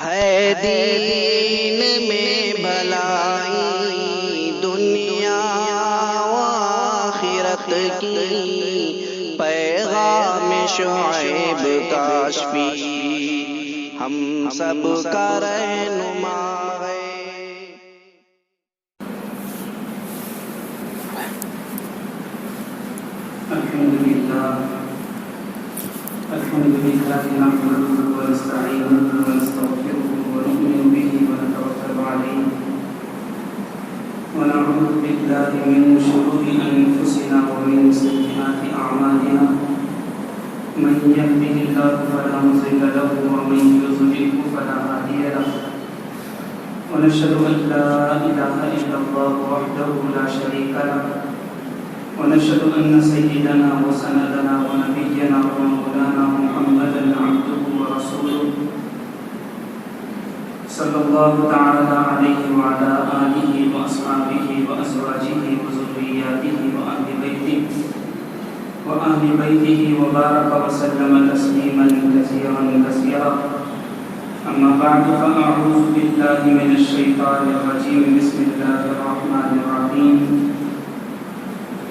ہے دین میں بھلائی دنیا و آخرت کی، پیغام شعیب کاشفی ہم سب کا رہنما ہے۔ الحمد لله نحمده ونستعينه ونستغفره ونؤمن به ونتوكل عليه ونعوذ بالله من شرور أنفسنا ومن سيئات أعمالنا، من يهده الله فلا مضل له ومن يضلل فلا هادي له، ونشهد أن لا إله إلا الله وحده لا شريك له، ونشهد أن سيدنا وسندنا ونبينا ومولانا محمدا عبده ورسوله صلى الله تعالى عليه وعلى آله وأصحابه وأزواجه وذرياته وأهل بيته وبارك وسلم تسليما كثيرا كثيرا. أما بعد فأعوذ بالله من الشيطان الرجيم. بسم الله الرحمن الرحيم.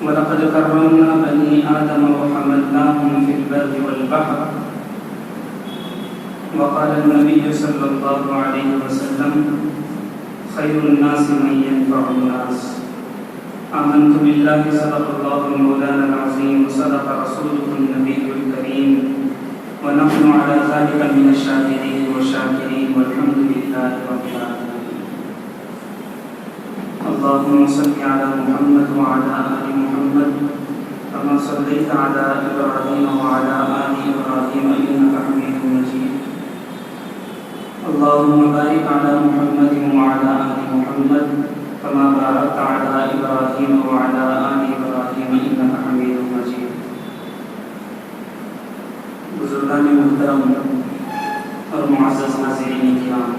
وَلَقَدْ كَرَّمْنَا بَنِي آدَمَ وَحَمَلْنَاهُمْ فِي الْبَرِّ وَالْبَحْرِ. وقال النبي صلى الله عليه وسلم: خير الناس من ينفع الناس. آمنت بالله صدق الله مولانا العظيم وصدق رسوله النبي الكريم ونحن على ذلك من الشاهدين والشاكرين والحمد لله رب العالمين. اللهم صل على محمد وعلى آل محمد كما صليت على إبراهيم وعلى آل إبراهيم إنك حميد مجيد. اللهم بارك على محمد وعلى آل محمد كما باركت على إبراهيم وعلى آل إبراهيم إنك حميد مجيد. بزرگان محترم اور معزز حاضرین کرام،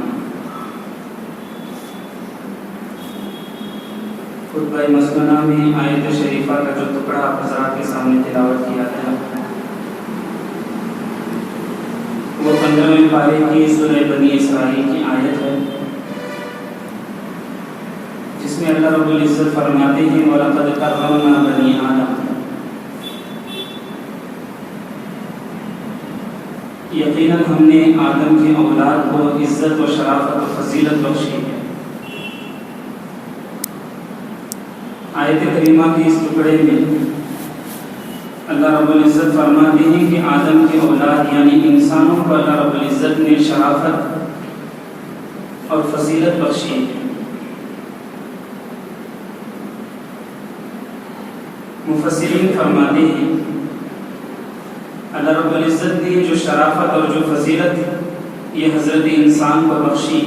خطبہ مسنونہ میں آیت شریفہ کا جو ٹکڑا آپ حضرات کے سامنے تلاوت کیا گیا وہ 15ویں پارے کی سورہ بنی اسرائیل کی آیت ہے، جس میں اللہ رب العزت فرماتے ہیں: وَلَقَدْ كَرَّمْنَا بَنِي آدَمَ. یقیناً ہم نے آدم کی اولاد کو عزت و شرافت و فضیلت بخشی ہے. آیت کریمہ کی اس ٹکڑے میں اللہ رب العزت فرماتے ہیں کہ آدم کی اولاد یعنی انسانوں کو اللہ رب العزت نے شرافت اور فضیلت بخشی ہے. مفسرین فرماتے ہیں اللہ رب العزت نے جو شرافت اور جو فضیلت یہ حضرت انسان کو بخشی،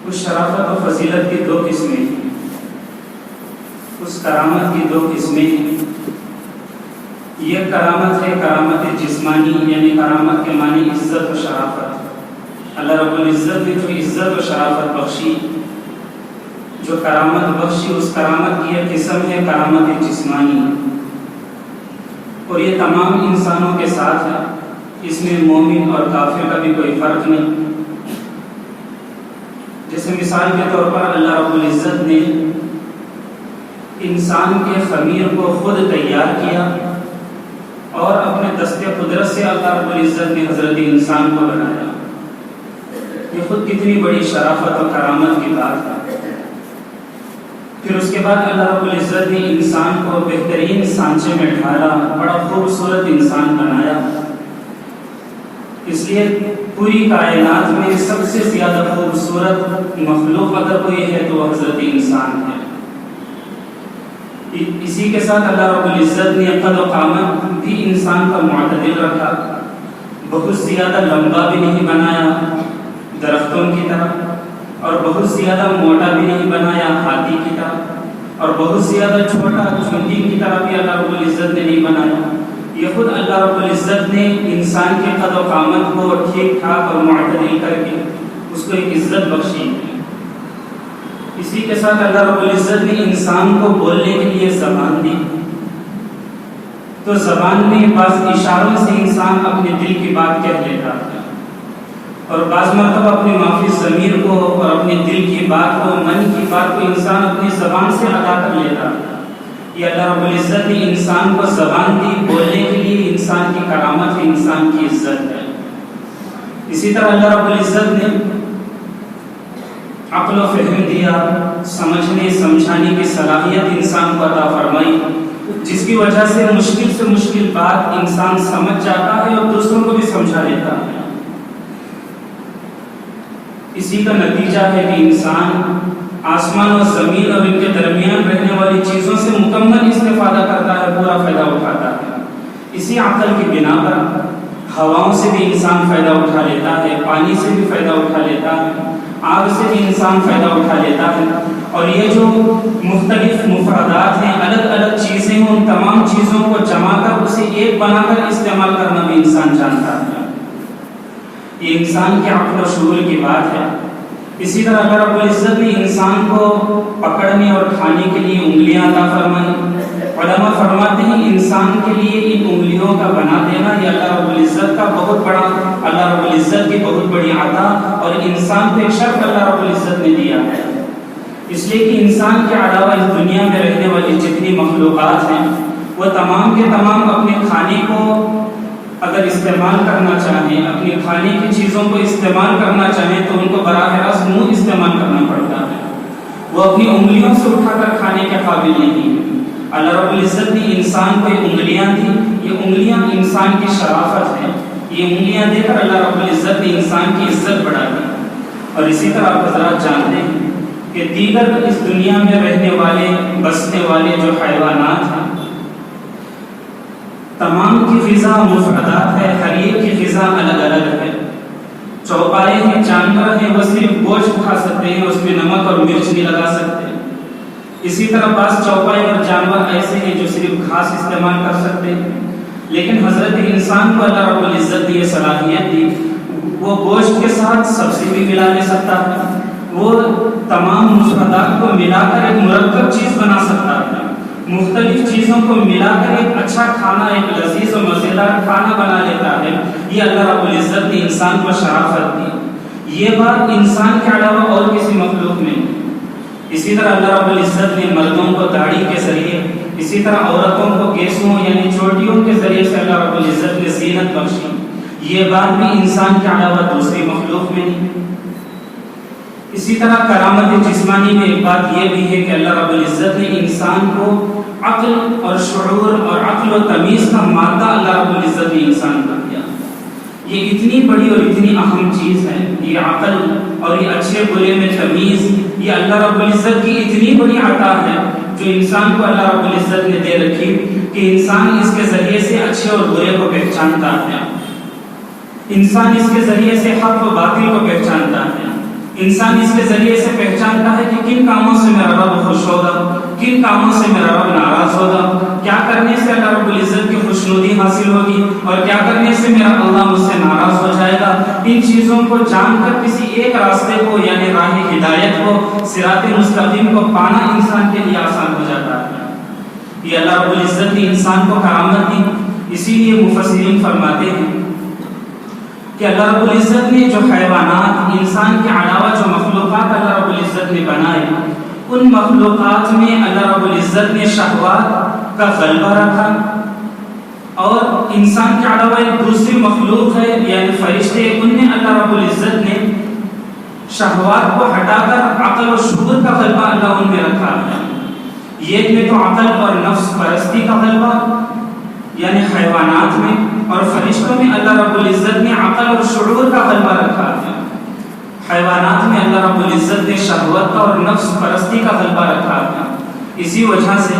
اس شرافت اور فضیلت کی دو قسمیں ہیں. اس کرامت کی دو قسمیں ہیں. یہ کرامت ہے کرامت جسمانی، یعنی کرامت کے معنی عزت و شرافت. اللہ رب العزت نے جو عزت و شرافت بخشی، جو کرامت بخشی، اس کرامت کی ایک قسم ہے کرامت جسمانی، اور یہ تمام انسانوں کے ساتھ ہے. اس میں مومن اور کافر کا بھی کوئی فرق نہیں. جیسے مثال کے طور پر اللہ رب العزت نے انسان کے خمیر کو خود تیار کیا اور اپنے دست قدرت سے اللہ رب العزت نے حضرت انسان کو بنایا. یہ خود کتنی بڑی شرافت اور کرامت کی بات ہے. پھر اس کے بعد اللہ رب العزت نے انسان کو بہترین سانچے میں ڈھالا، بڑا خوبصورت انسان بنایا. اس لیے پوری کائنات میں سب سے زیادہ خوبصورت مخلوق اگر کوئی ہے تو وہ حضرت انسان ہے. اسی کے ساتھ اللہ رب العزت نے قد و قامت بھی انسان کا معتدل رکھا. بہت زیادہ لمبا بھی نہیں بنایا درختوں کی طرح، اور بہت زیادہ موٹا بھی نہیں بنایا ہاتھی کی طرح، اور بہت زیادہ چھوٹا چونٹی کی طرح بھی اللہ رب العزت نے نہیں بنایا. یہ خود اللہ رب العزت نے انسان کے قد و قامت کو ٹھیک ٹھاک اور معتدل کر کے اس کو ایک عزت بخشی. اسی کے ساتھ اللہ رب العزت نے انسان کو بولنے کے لیے زبان دی. تو زبان میں بعض اشاروں سے انسان اپنے دل کی بات کہہ لیتا ہے، اور بعض مرتبہ اپنی معافی ضمیر کو اور اپنے دل کی بات کو، من کی بات کو انسان اپنی زبان سے ادا کر لیتا ہے۔ یہ اللہ رب العزت نے انسان کو زبان دی بولنے کے لیے، انسان کی کرامت ہے، انسان کی عزت ہے۔ اسی طرح اللہ رب العزت نے عقل و فہم دیا، سمجھنے سمجھانے کی صلاحیت انسان کو عطا فرمائی، جس کی وجہ سے مشکل بات انسان سمجھ جاتا ہے اور دوسروں کو بھی سمجھا لیتا ہے۔ اسی کا نتیجہ ہے کہ انسان آسمان اور زمین اور ان کے درمیان رہنے والی چیزوں سے مکمل استفادہ کرتا ہے، پورا فائدہ اٹھاتا ہے۔ اسی عقل کی بنا پر ہواؤں سے بھی انسان فائدہ اٹھا لیتا ہے، پانی سے بھی فائدہ اٹھا لیتا ہے، آگ سے بھی انسان فائدہ اٹھا لیتا ہے۔ اور یہ جو مختلف مفردات ہیں، الگ الگ چیزیں ہیں، ان تمام چیزوں کو جمع کر اسے ایک بنا کر استعمال کرنا بھی انسان جانتا ہے۔ یہ انسان کے عقل و شعور کی بات ہے۔ اسی طرح اللہ رب العزت نے انسان کو پکڑنے اور کھانے کے لیے انگلیاں عطا فرمائی۔ علماء فرماتے ہیں انسان کے لیے ان انگلیوں کا بنا دینا یہ اللہ رب العزت کا اللہ رب العزت کی بہت بڑی عطا، اور انسان کو ایک شرف اللہ رب العزت نے دیا ہے، اس لیے کہ انسان کے علاوہ اس دنیا میں رہنے والی جتنی مخلوقات ہیں وہ تمام کے تمام اپنے کھانے کو اگر استعمال کرنا چاہیں، اپنی کھانے کی چیزوں کو استعمال کرنا چاہیں تو ان کو براہ راست منہ استعمال کرنا پڑتا ہے، وہ اپنی انگلیوں سے اٹھا کر کھانے کے قابل نہیں۔ اللہ رب العزت نے انسان کو انگلیاں دی، یہ انگلیاں انسان کی شرافت ہے، یہ انگلیاں دے کر اللہ رب العزت نے انسان کی عزت بڑھا دی۔ اور اسی طرح آپ حضرات جانتے ہیں کہ دیگر اس دنیا میں رہنے والے بسنے والے جو حیوانات ہیں تمام کی غذا مفردات ہے، ہر ایک کی غذا الگ الگ ہے۔ چوپائے ہیں، جانور ہیں، وہ صرف گوشت کھا سکتے ہیں، اس میں نمک اور مرچ نہیں لگا سکتے۔ اسی طرح بعض چوپائے اور جانور ایسے ہیں جو صرف گھاس استعمال کر سکتے ہیں، لیکن حضرت انسان کو اللہ رب العزت نے یہ صلاحیت دی، وہ گوشت کے ساتھ سبزی بھی ملا لے سکتا ہے، وہ تمام مفردات کو ملا کر ایک مرکب چیز بنا سکتا ہے، مختلف چیزوں کو ملا کر ایک اچھا کھانا، ایک لذیذ و مزیدار کھانا بنا لیتا ہے۔ یہ اللہ رب العزت نے انسان کو شرافت دی، یہ بات انسان کے علاوہ اور کسی مخلوق میں نہیں۔ اسی طرح اللہ رب العزت نے مردوں کو داڑھی کے ذریعے، اسی طرح عورتوں کو کیسوں یعنی چوٹیوں کے ذریعے سے اللہ رب العزت نے زینت بخشی، یہ بات بھی انسان کے علاوہ دوسری مخلوق میں نہیں۔ اسی طرح کرامت جسمانی میں ایک بات یہ بھی ہے کہ اللہ رب العزت نے انسان کو عقل اور شعور اور عقل و تمیز کا مادہ اللہ رب العزت نے انسان کو دیا۔ یہ اتنی بڑی اور اتنی اہم چیز ہے، یہ عقل اور یہ اچھے برے میں تمیز، یہ اللہ رب العزت کی اتنی بڑی عطا ہے جو انسان کو اللہ رب العزت نے دے رکھی کہ انسان اس کے ذریعے سے اچھے اور برے کو پہچانتا ہے، انسان اس کے ذریعے سے حق و باطل کو پہچانتا ہے، انسان اس کے ذریعے سے پہچانتا ہے کہ کن کاموں سے میرا رب خوش ہوگا، کن کاموں سے میرا رب ناراض ہوگا، کیا کرنے سے اللہ رب العزت کی خوشنودی حاصل ہوگی اور کیا کرنے سے میرا اللہ مجھ سے ناراض ہو جائے گا۔ ان چیزوں کو جان کر کسی ایک راستے کو یعنی راہ ہدایت کو، صراط مستقیم کو پانا انسان کے لیے آسان ہو جاتا ہے۔ یہ اللہ رب العزت نے انسان کو کرامت دی، اسی لیے مفسرین فرماتے ہیں کہ اللہ رب العزت نے جو حیوانات، انسان کے علاوہ جو مخلوقات اللہ رب العزت نے بنائے، ان مخلوقات میں اللہ رب العزت نے شہوات کا غلبہ رکھا، اور انسان کے علاوہ ایک دوسری مخلوق ہے یعنی فرشتے، ان میں اللہ رب العزت نے شہوات کو ہٹا کر عقل و شعور کا غلبہ اللہ ان میں رکھا ہے۔ یہ میں تو عقل اور نفس پرستی کا غلبہ یعنی حیوانات میں، اور فرشتوں میں اللہ رب العزت نے عقل اور شعور کا غلبہ رکھا ہے۔ حیوانات میں اللہ رب العزت نے شہوت کا اور نفس پرستی کا غلبہ رکھا ہے۔ اسی وجہ سے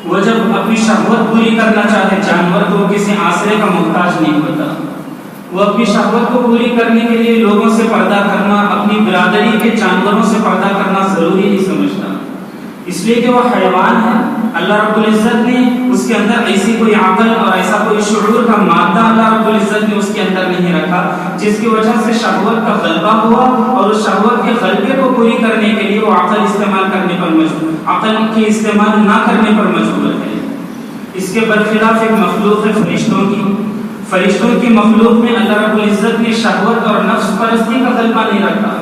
وہ جب اپنی شہوت پوری کرنا چاہے جانور تو وہ کسی آسرے کا محتاج نہیں ہوتا، وہ اپنی شہوت کو پوری کرنے کے لیے لوگوں سے پردہ کرنا، اپنی برادری کے جانوروں سے پردہ کرنا ضروری نہیں سمجھتا، اس لیے کہ وہ حیوان ہے۔ اللہ رب العزت نے اس کے اندر ایسی کوئی عقل اور ایسا کوئی شعور کا مادہ اللہ رب العزت نے اس کے اندر نہیں رکھا جس کی وجہ سے شہوت کا غلبہ ہوا، اور اس شہوت کے غلبے کو پوری کرنے کے لیے وہ عقل استعمال کرنے پر مجبور، عقل کے استعمال نہ کرنے پر مجبور ہے۔ اس کے برخلاف ایک مخلوق ہے فرشتوں کی۔ فرشتوں کی مخلوق میں اللہ رب العزت نے شہوت اور نفس پرستی کا غلبہ نہیں رکھا.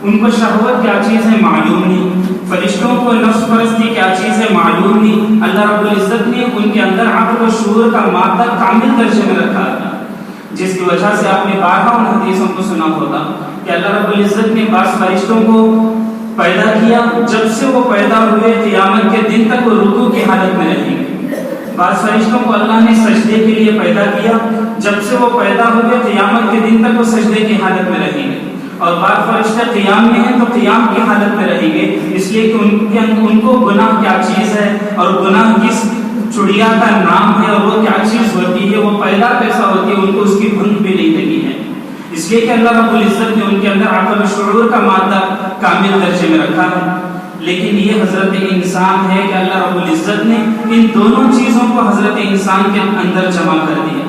ان کو شہوت کیا چیز ہے معلوم نہیں، فرشتوں کو نفس پرستی کیا چیز ہے معلوم نہیں. اللہ رب العزت نے ان کے اندر عقل و شعور کا مادہ کامل درجے میں رکھا تھا، جس کی وجہ سے آپ نے بارہا ان حدیثوں کو سنا ہوگا کہ اللہ رب العزت نے بعض فرشتوں کو پیدا کیا، جب سے وہ پیدا ہوئے قیامت کے دن تک وہ رکوع کی حالت میں رہیں گے. بعض فرشتوں کو اللہ نے سجدے کے لیے پیدا کیا، جب سے وہ پیدا ہوئے قیامت کے دن تک وہ سجدے کی حالت میں رہیں گے. اور بعض فرشتے قیام میں ہیں تو قیام کی حالت میں رہیں گے، اس لیے کہ ان کو گناہ کیا چیز ہے اور گناہ کس چڑیا کا نام ہے اور وہ کیا چیز ہوتی ہے، وہ پیدا کیسا ہوتی ہے، ان کو اس کی بھنگ بھی نہیں لگی ہے. اس لیے کہ اللہ رب العزت نے ان کے اندر عقل و شعور کا مادہ کامل درجے میں رکھا ہے. لیکن یہ حضرت انسان ہے کہ اللہ رب العزت نے ان دونوں چیزوں کو حضرت انسان کے اندر جمع کر دیا.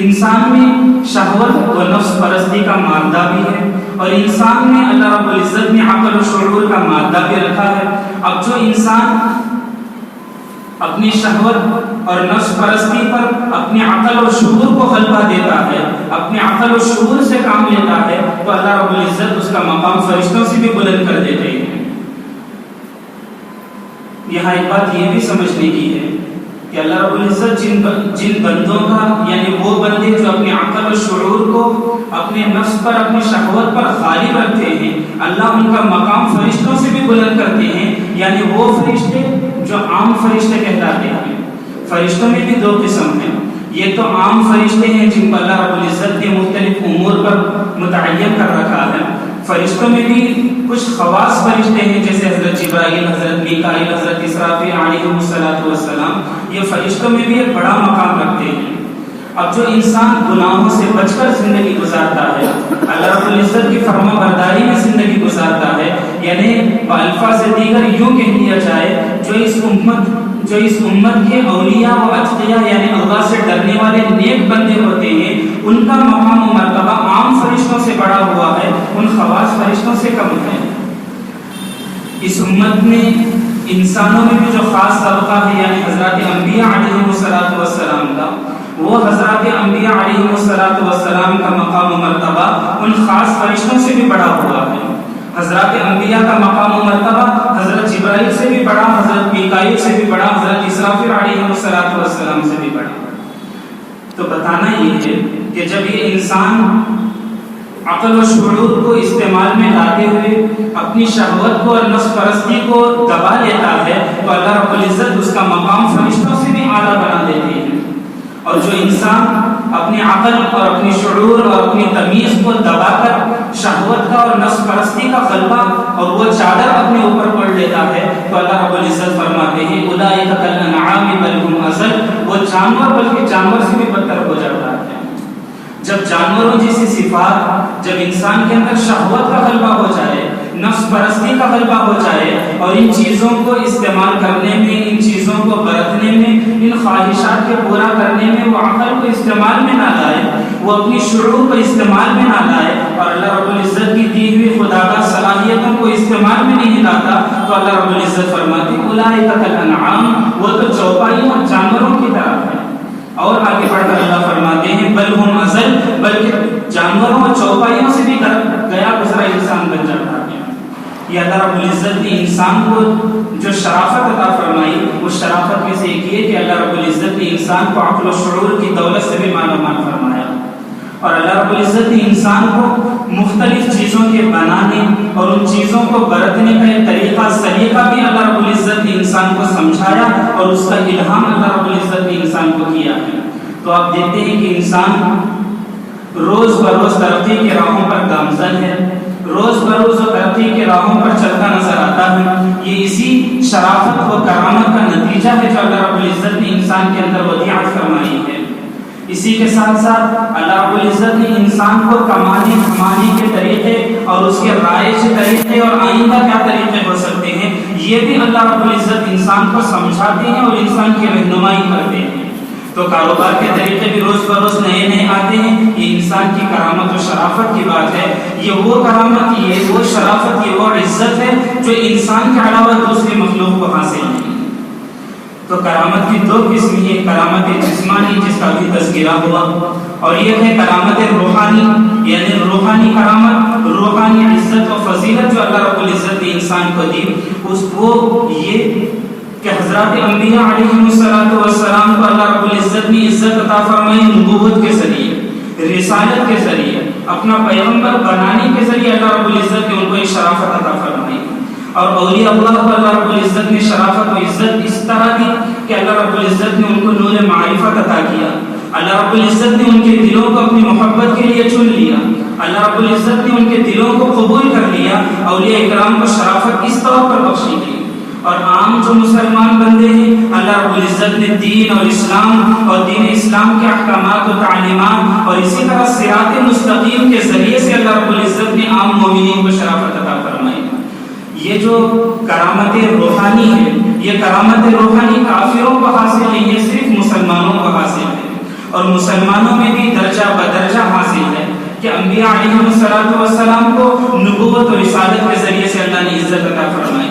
انسان میں شہوت و نفس پرستی کا مادہ بھی ہے اور انسان میں اللہ رب العزت نے عقل و شعور کا مادہ بھی رکھا ہے. اب جو انسان اپنی شہوت اور نفس پرستی پر اپنے عقل و شعور کو غلبہ دیتا ہے، اپنے عقل و شعور سے کام لیتا ہے، تو اللہ رب العزت اس کا مقام فرشتوں سے بھی بلند کر دیتے ہیں. یہاں ایک بات یہ بھی سمجھنے کی ہے کہ اللہ رب العزت جن بندوں کا، یعنی وہ بندے جو اپنے عقل و شعور کو اپنے نفس پر، اپنی شہوت پر غالب رکھتے ہیں، اللہ ان کا مقام فرشتوں سے بھی بلند کرتے ہیں. یعنی وہ فرشتے جو عام فرشتے کہلاتے ہیں. فرشتوں میں بھی دو قسم ہیں. یہ تو عام فرشتے ہیں جن کو اللہ رب العزت نے مختلف امور پر متعین کر رکھا ہے. فرشتوں میں بھی کچھ خواص فرشتے ہیں، جیسے حضرت جبرائیل، حضرت میکائیل، حضرت اسرافیل علیہ السلام. یہ فرشتوں میں بھی ایک بڑا مقام رکھتے ہیں. اب جو انسان گناہوں سے بچ کر زندگی گزارتا ہے، اللہ رب العزت کی فرما برداری میں زندگی گزارتا ہے، یعنی بالفاظ دیگر یوں کہہ دیا جائے جو اس امت کے اولیاء و اتقیاء یعنی اللہ سے ڈرنے والے نیک بندے ہوتے ہیں، ان کا مقام و مرتبہ عام فرشتوں سے بڑا ہوا ہے، ان خواص فرشتوں سے کم ہے. اس امت میں انسانوں میں بھی جو خاص طبقہ ہے، یعنی حضرات انبیاء علیہ السلام کا، وہ حضرات انبیاء علیہ السلام کا مقام و مرتبہ ان خاص فرشتوں سے بھی بڑا ہوا ہے. حضرات انبیاء کا مقام و مرتبہ حضرت جبرائیل سے بھی بڑا، حضرت میکائیل سے بھی بڑا، حضرت اسرافیل علیہ السلام سے بھی بڑا. تو بتانا یہ ہے کہ جب یہ انسان عقل و شعور کو استعمال میں لاتے ہوئے اپنی شہوت کو اور نفس پرستی کو دبا لیتا ہے، تو اللہ رب العزت اس کا مقام فرشتوں سے بھی اعلیٰ بنا دیتے ہیں. اور جو انسان اپنے عقل اور اپنی شعور اور اپنی تمیز کو دبا کر شہوت کا اور نفس پرستی کا غلبہ اور وہ چادر اپنے اوپر پڑ لیتا ہے، تو اللہ رب العزت فرماتے ہیں اولئک کالانعام بل هم اضل، وہ جانور بلکہ جانور سے بھی بدتر ہو جاتا ہے. جب جانوروں جیسی صفات، جب انسان کے اندر شہوت کا غلبہ ہو جائے، نفس پرستی کا غلبہ ہو جائے اور ان چیزوں کو استعمال کرنے میں، ان چیزوں کو برتنے میں، ان خواہشات کے پورا کرنے میں وہ عقل کو استعمال میں نہ لائے، وہ اپنی شعور کو استعمال میں نہ لائے اور اللہ رب العزت کی دی ہوئی خدا کا صلاحیتوں کو استعمال میں نہیں لاتا، تو اللہ رب العزت فرماتے ہیں اولئک کالانعام، وہ تو چوپائیوں اور جانوروں کی طرح ہے. اور آگے بڑھ کر اللہ فرماتے ہیں بل هم اضل، بلکہ جانوروں اور چوپائیوں سے بھی گیا گزرا انسان بن جاتا ہے. یہ اللہ رب العزت نے انسان کو جو شرافت عطا فرمائی، اس شرافت میں سے ایک یہ کہ اللہ رب العزت نے انسان کو عقل و شعور کی دولت سے بھی مالا مال فرمایا. اور اللہ رب العزت نے انسان کو مختلف چیزوں کے بنانے اور ان چیزوں کو برتنے کا ایک طریقہ سلیقہ بھی اللہ رب العزت نے انسان کو سمجھایا اور اس کا الہام اللہ رب العزت نے انسان کو کیا ہے. تو آپ دیکھتے ہیں کہ انسان روز بروز ترقی کے راہوں پر گامزن ہے، روز بروز ترقی کے راہوں پر چلتا نظر آتا ہے. یہ اسی شرافت و کرامت کا نتیجہ ہے جو اللہ رب العزت نے انسان کے اندر ودیعت فرمائی ہے. اسی کے ساتھ ساتھ اللہ رب العزت نے انسان کو کمانے کھمانے کے طریقے اور اس کے رائج طریقے اور آئندہ کیا طریقے ہو سکتے ہیں، یہ بھی اللہ رب العزت انسان کو سمجھاتے ہیں اور انسان کی رہنمائی کرتے ہیں. تو کاروبار کے طریقے بھی روز بروز نئے نئے آتے ہیں. یہ انسان کی کرامت و شرافت کی بات ہے. یہ وہ کرامت، یہ وہ شرافت، یہ وہ عزت ہے جو انسان کے علاوہ دوسری مخلوق کو حاصل نہیں. تو کرامت کی دو قسم ہیں، کرامت جسمانی جس کا بھی تذکرہ ہوا، اور یہ ہے کرامت روحانی، یعنی روحانی کرامت، روحانی عزت و فضیلت جو اللہ رب العزت نے انسان کو دی، اس کو یہ کہ حضرات انبیاء علیہم السلام کو اللہ رب العزت نے عزت عطا فرمائی نبوت کے ذریعے، رسالت کے ذریعے، اپنا پیغمبر بنانے کے ذریعے اللہ رب العزت نے ان کو ایک شرافت عطا فرمائی، اور اولیاء اللہ کو اللہ رب العزت نے شرافت و عزت اس طرح دی کہ اللہ رب العزت نے ان کو نور معرفت عطا کیا، اللہ رب العزت نے ان کے دلوں کو اپنی محبت کے لیے چن لیا، اللہ رب العزت نے ان کے دلوں کو قبول کر لیا، اولیاء اکرام کو شرافت اس طور پر بخشی گئی۔ اور عام جو مسلمان بندے ہیں اللہ رب العزت نے دین اور اسلام اور دین اسلام کے احکامات و تعلیمات اور اسی طرح صراط مستقیم کے ذریعے سے اللہ رب العزت نے عام مومنین کو شرافت عطا فرمائی۔ یہ جو کرامت روحانی ہے، یہ کرامت روحانی کافروں کو حاصل نہیں ہے، صرف مسلمانوں کو حاصل ہے، اور مسلمانوں میں بھی درجہ بدرجہ حاصل ہے کہ انبیاء علیہم السلام کو نبوت اور رسالت کے ذریعے سے اللہ نے عزت عطا فرمائی،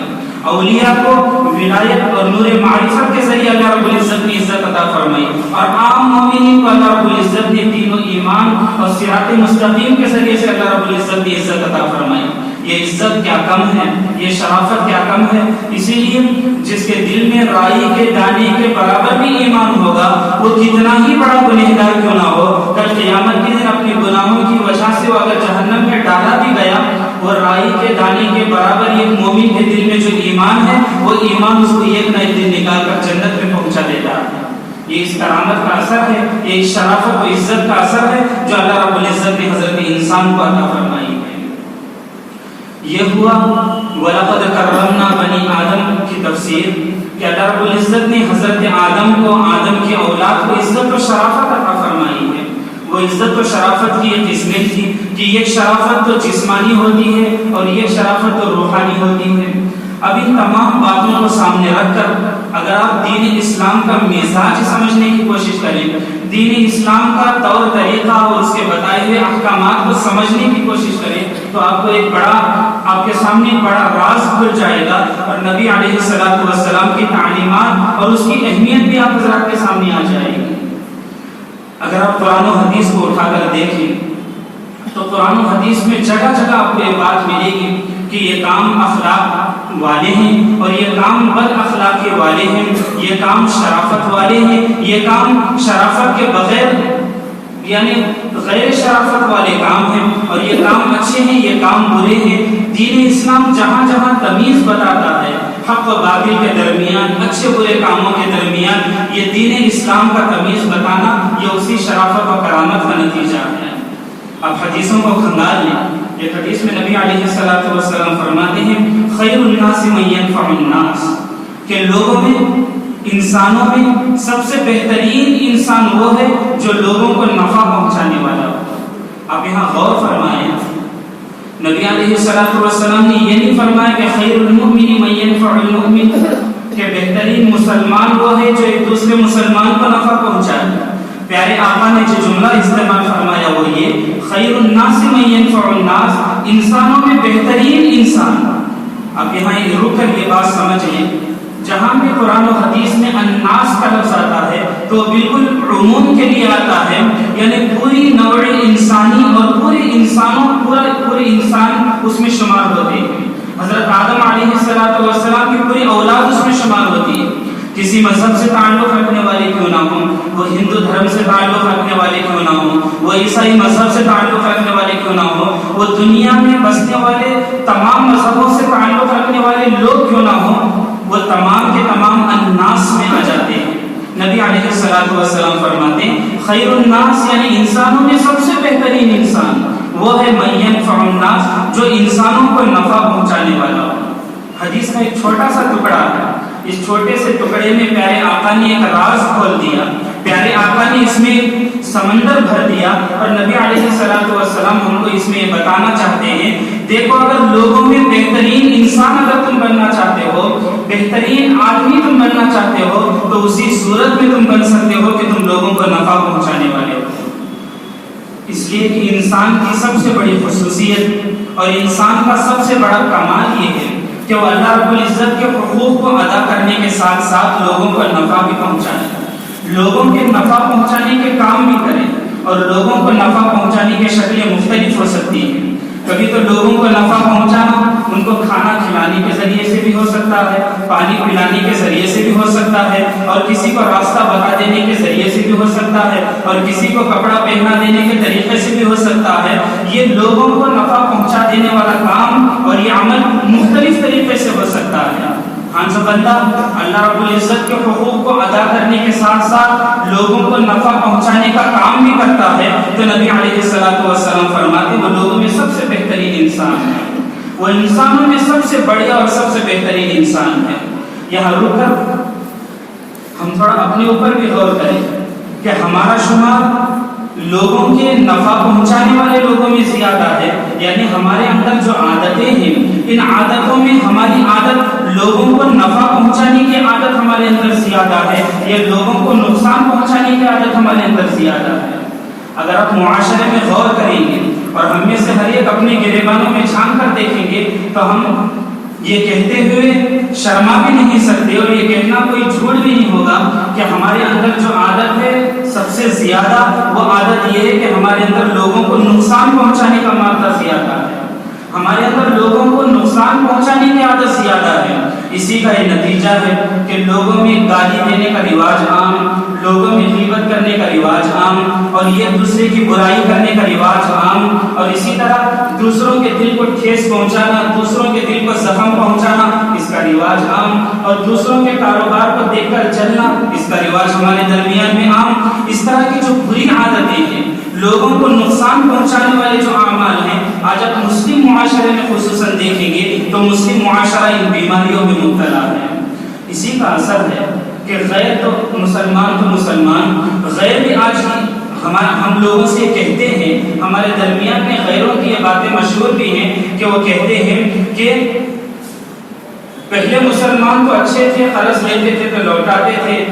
اولیاء کو ولایت اور نور معرفت کے ذریعے اللہ رب العزت نے عزت عطا فرمائی، اور عام مومنین کو اللہ رب العزت نے دین و ایمان اور صراط مستقیم کے ذریعے سے اللہ رب العزت نے عزت عطا فرمائی۔ یہ عزت کیا کم ہے، یہ شرافت کیا کم ہے، اسی لیے جس کے دل میں رائی کے دانے کے برابر بھی ایمان ہوگا، وہ کتنا ہی بڑا گنہگار کیوں نہ ہو، کل قیامت کے دن اپنے گناہوں کی وجہ سے وہ اگر جہنم میں ڈالا بھی گیا، وہ رائی کے دانے کے برابر ایک مومن کے دل میں جو ایمان ہے، وہ ایمان اس کو ایک نہ ایک دن نکال کر جنت میں پہنچا دیتا ہے۔ یہ اس کرامت کا اثر ہے، یہ اس شرافت و عزت کا اثر ہے جو اللہ رب العزت نے حضرت انسان کو عطا فرمائی ہے۔ یہ ہوا وَلَقَدْ كَرَّمْنَا بَنِي آدم کی تفسیر کہ اللہ رب العزت نے حضرت آدم کو، آدم کی اولاد کو عزت و شرافت عطا فرمائی ہے۔ وہ عزت و شرافت کی ایک قسمیں تھی کہ یہ شرافت تو جسمانی ہوتی ہے اور یہ شرافت تو روحانی ہوتی ہے۔ اب ان تمام باتوں کو سامنے رکھ کر اگر آپ دین اسلام کا مزاج سمجھنے کی کوشش کریں، دین اسلام کا طور طریقہ اور اس کے بتائے ہوئے احکامات کو سمجھنے کی کوشش کریں تو آپ کو ایک بڑا، آپ کے سامنے بڑا راز کھل جائے گا، اور نبی علیہ السلام کی تعلیمات اور اس کی اہمیت بھی آپ حضرات کے سامنے آ جائے گی۔ اگر آپ قرآن و حدیث کو اٹھا کر دیکھیں تو قرآن و حدیث میں جگہ جگہ آپ کو یہ بات ملے گی کہ یہ کام اخلاق والے ہیں اور یہ کام بد اخلاقی والے ہیں، یہ کام شرافت والے ہیں، یہ کام شرافت کے بغیر یعنی غیر شرافت والے کام ہیں، اور یہ کام اچھے ہیں، یہ کام برے ہیں۔ دین اسلام جہاں جہاں تمیز بتاتا ہے حق و باطل کے درمیان، اچھے برے کاموں کے درمیان، یہ دین اسلام کا تمیز بتانا یہ اسی شرافت و کرامت کا نتیجہ ہے۔ اب حدیثوں کو کھنگال لیں، ایک حدیث میں نبی علیہ السلام فرماتے ہیں خیر الناس من ينفع الناس، کہ لوگوں میں، انسانوں میں سب سے بہترین انسان وہ ہے جو لوگوں کو نفع پہنچانے والا ہو۔ آپ یہاں غور فرمائیں، نبی علیہ السلام نے یہ نہیں فرمایا کہ خیر المؤمن من ينفع المؤمن، کہ بہترین مسلمان وہ ہے جو ایک دوسرے مسلمان کو نفع پہنچائے۔ پیارے آقا نے جو جملہ استعمال فرمایا وہ یہ خیر الناس من ينفع الناس، انسانوں میں بہترین انسان۔ اب یہاں رک کر یہ بات سمجھ لیں، جہاں بھی قرآن و حدیث میں الناس کا لفظ آتا ہے تو بالکل عموم کے لیے آتا ہے، یعنی پوری نوع انسانی اور پورے انسانوں، پورے انسان اس میں شمار ہوتے ہیں۔ حضرت آدم علیہ السلام کی پوری اولاد اس میں شمار ہوتی ہے، کسی مذہب سے تعلق رکھنے والے کیوں نہ ہوں، وہ ہندو دھرم سے تعلق رکھنے والے کیوں نہ ہوں، وہ عیسائی مذہب سے تعلق رکھنے والے کیوں نہ ہوں، وہ دنیا میں بسنے والے تمام مذہبوں سے تعلق رکھنے والے لوگ کیوں نہ ہوں، وہ تمام کے تمام الناس میں آ جاتے ہیں۔ نبی علیہ السلام فرماتے ہیں خیر الناس یعنی انسانوں میں سب سے بہترین انسان وہ ہے من ينفع الناس، جو انسانوں کو نفع پہنچانے والا ہو۔ حدیث کا ایک چھوٹا سا ٹکڑا ہے، اس چھوٹے سے ٹکڑے میں پیارے آقا نے ایک راز کھول دیا، پیارے آقا نے اس میں سمندر بھر دیا، اور نبی علیہ السلام ہم کو اس میں بتانا چاہتے ہیں دیکھو اگر لوگوں میں بہترین انسان اگر تم بننا چاہتے ہو، بہترین آدمی تم بننا چاہتے ہو تو اسی صورت میں تم بن سکتے ہو کہ تم لوگوں کو نفع پہنچانے والے ہو۔ اس لیے کہ انسان کی سب سے بڑی خصوصیت اور انسان کا سب سے بڑا کمال یہ ہے کہ وہ اللہ رب العزت کے حقوق کو ادا کرنے کے ساتھ ساتھ لوگوں کو نفع بھی پہنچائے، لوگوں کے نفع پہنچانے کے کام بھی کرے. اور لوگوں کو نفع پہنچانے کی شکلیں مختلف ہو سکتی ہیں. کبھی تو لوگوں کو نفع پہنچانا ان کو کھانا کھلانے کے ذریعے سے بھی ہو سکتا ہے، پانی پلانے کے ذریعے سے بھی ہو سکتا ہے، اور کسی کو راستہ بتا دینے کے ذریعے سے بھی ہو سکتا ہے، اور کسی کو کپڑا پہنا دینے کے طریقے سے بھی ہو سکتا ہے. یہ لوگوں کو نفع پہنچا دینے والا کام اور یہ عمل مختلف طریقے سے ہو سکتا ہے. ہاں جو بندہ اللہ رب العزت کے حقوق کو ادا کرنے کے ساتھ ساتھ لوگوں کو نفع پہنچانے کا کام بھی کرتا ہے تو نبی علیہ الصلوۃ والسلام فرماتے وہ لوگوں میں سب سے بہترین انسان ہے، وہ انسانوں میں سب سے بڑھیا اور سب سے بہترین انسان ہے. یہاں رک کر ہم تھوڑا اپنے اوپر بھی غور کریں کہ ہمارا شمار لوگوں کے نفع پہنچانے والے لوگوں میں زیادہ ہے، یعنی ہمارے اندر جو عادتیں ہیں ان عادتوں میں ہماری عادت لوگوں کو نفع پہنچانے کی عادت ہمارے اندر زیادہ ہے یا لوگوں کو نقصان پہنچانے کی عادت ہمارے اندر زیادہ ہے. اگر آپ معاشرے میں غور کریں گے اور ہم میں سے ہر ایک اپنے گریبانوں میں جھانک کر دیکھیں گے تو ہم یہ کہتے ہوئے شرما بھی نہیں سکتے اور یہ کہنا کوئی جھوٹ بھی نہیں ہوگا کہ ہمارے اندر جو عادت ہے سب سے زیادہ وہ عادت یہ ہے کہ ہمارے اندر لوگوں کو نقصان پہنچانے کا مادہ زیادہ ہے. ہمارے اندر لوگوں کو نقصان پہنچانے کی عادت زیادہ ہے. اسی کا یہ نتیجہ ہے کہ لوگوں میں گالی دینے کا رواج عام، لوگوں میں غیبت کرنے کا رواج عام، اور یہ دوسرے کی برائی کرنے کا رواج عام، اور اسی طرح دوسروں کے دل کو ٹھیس پہنچانا، دوسروں کے دل کو زخم پہنچانا اس کا رواج عام، اور دوسروں کے کاروبار کو دیکھ کر چلنا اس کا رواج ہمارے درمیان میں عام. اس طرح کی جو بری عادتیں ہیں، لوگوں کو نقصان پہنچانے والے جو اعمال ہیں، آج آپ مسلم معاشرے میں خصوصاً دیکھیں گے تو مسلم معاشرہ ان بیماریوں میں مبتلا ہے. اسی کا اثر ہے کہ غیر تو مسلمان غیر بھی آج ہم لوگوں سے کہتے ہیں، ہمارے درمیان میں غیروں کی یہ باتیں مشہور بھی ہیں کہ وہ کہتے ہیں کہ پہلے مسلمان تو اچھے تھے، قرض لیتے تھے تو لوٹاتے تھے،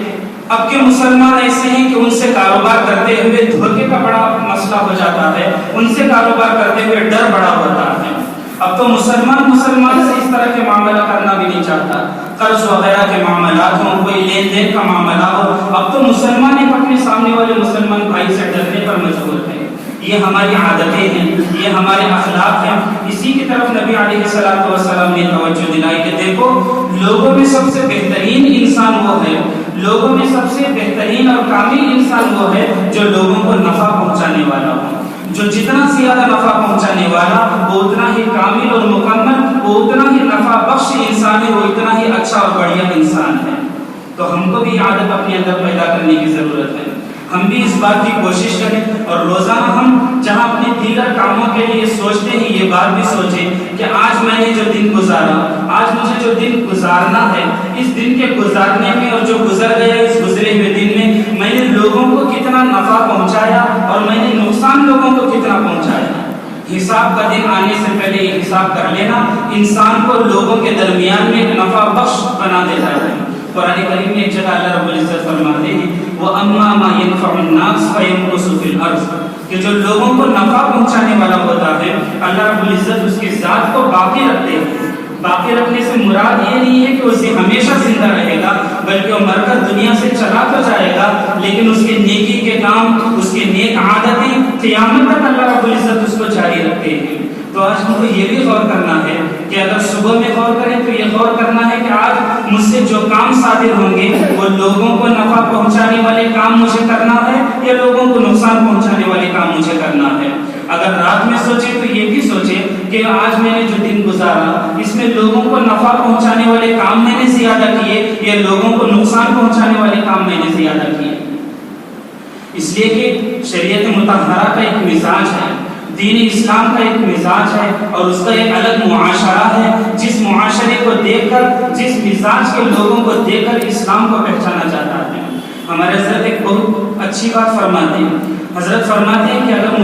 اب کے مسلمان ایسے ہیں کہ ان سے کاروبار کرتے ہوئے دھوکے کا بڑا مسئلہ ہو جاتا ہے، ان سے کاروبار کرتے ہوئے ڈر بڑا ہوتا ہے. اب تو مسلمان سے اس طرح کے معاملہ کرنا بھی نہیں چاہتا، قرض وغیرہ کے معاملات ہوں، کوئی لین دین کا معاملہ ہو، اب تو مسلمان ایک اپنے سامنے والے مسلمان بھائی سے ڈرنے پر مجبور ہے. یہ ہماری عادتیں ہیں، یہ ہمارے اخلاق ہیں. اسی کی طرف نبی علیہ الصلوۃ والسلام نے توجہ دلائی کہ دیکھو لوگوں میں سب سے بہترین انسان وہ ہے، لوگوں میں سب سے بہترین اور کامل انسان وہ ہے جو لوگوں کو نفع پہنچانے والا ہو. جو جتنا زیادہ نفع پہنچانے والا وہ اتنا ہی کامل اور مکمل، وہ اتنا ہی نفع بخش انسان ہے، وہ اتنا ہی اچھا اور بڑھیا انسان ہے. تو ہم کو بھی عادت اپنے اندر پیدا کرنے کی ضرورت ہے. ہم بھی اس بات کی کوشش کریں اور روزانہ ہم جہاں اپنے دیگر کاموں کے لیے سوچتے ہیں یہ بات بھی سوچیں کہ آج میں نے جو دن گزارا، آج مجھے جو دن گزارنا ہے، اس دن کے گزارنے میں اور جو گزر گیا اس گزرے ہوئے دن میں نے لوگوں کو کتنا نفع پہنچایا اور میں نے نقصان لوگوں کو کتنا پہنچایا. حساب کا دن آنے سے پہلے یہ حساب کر لینا انسان کو لوگوں کے درمیان میں نفع بخش بنا دیتا ہے. قرآن کریم میں ایک جگہ اللہ رب العزت فرماتے ہیں وَأَمَّا مَا يَنْفَعُ النَّاسَ فَيَمْكُثُ فِي الْأَرْضِ، کہ جو لوگوں کو نفع پہنچانے والا ہوتا ہے اللہ رب العزت اس کی ذات کو باقی رکھتے ہیں. باقی رکھنے سے مراد یہ نہیں ہے کہ اسے ہمیشہ زندہ رہے گا، بلکہ وہ مر کر دنیا سے چلا تو جائے گا لیکن اس کے نیکی کے کام، اس کے نیک عادتیں قیامت تک اللہ رب العزت اس کو جاری رکھتے ہیں. تو آج ہم کو یہ بھی غور کرنا ہے کہ اگر صبح میں غور کریں تو یہ غور کرنا ہے کہ آج مجھ سے جو کام صادر ہوں گے وہ لوگوں کو نفع پہنچانے والے کام مجھے کرنا ہے یا لوگوں کو نقصان پہنچانے والے کام مجھے کرنا ہے. اگر رات میں سوچیں تو یہ بھی سوچیں کہ آج میں نے جو دن گزارا اس میں لوگوں کو نفع پہنچانے والے کام میں نے زیادہ کیے یا لوگوں کو نقصان پہنچانے والے کام میں نے زیادہ کیے. اس لیے کہ شریعت مطہرہ کا ایک مزاج ہے، دین اسلام کا ایک مزاج ہے اور اس کا ایک الگ معاشرہ ہے. جس معاشرے کو دیکھ کر، جس مزاج کے لوگوں کو دیکھ کر اسلام کو پہچانا جاتا ہے. ہمارے حضرت ایک بہت اچھی بات فرماتے ہیں. حضرت فرماتے ہیں کہ اگر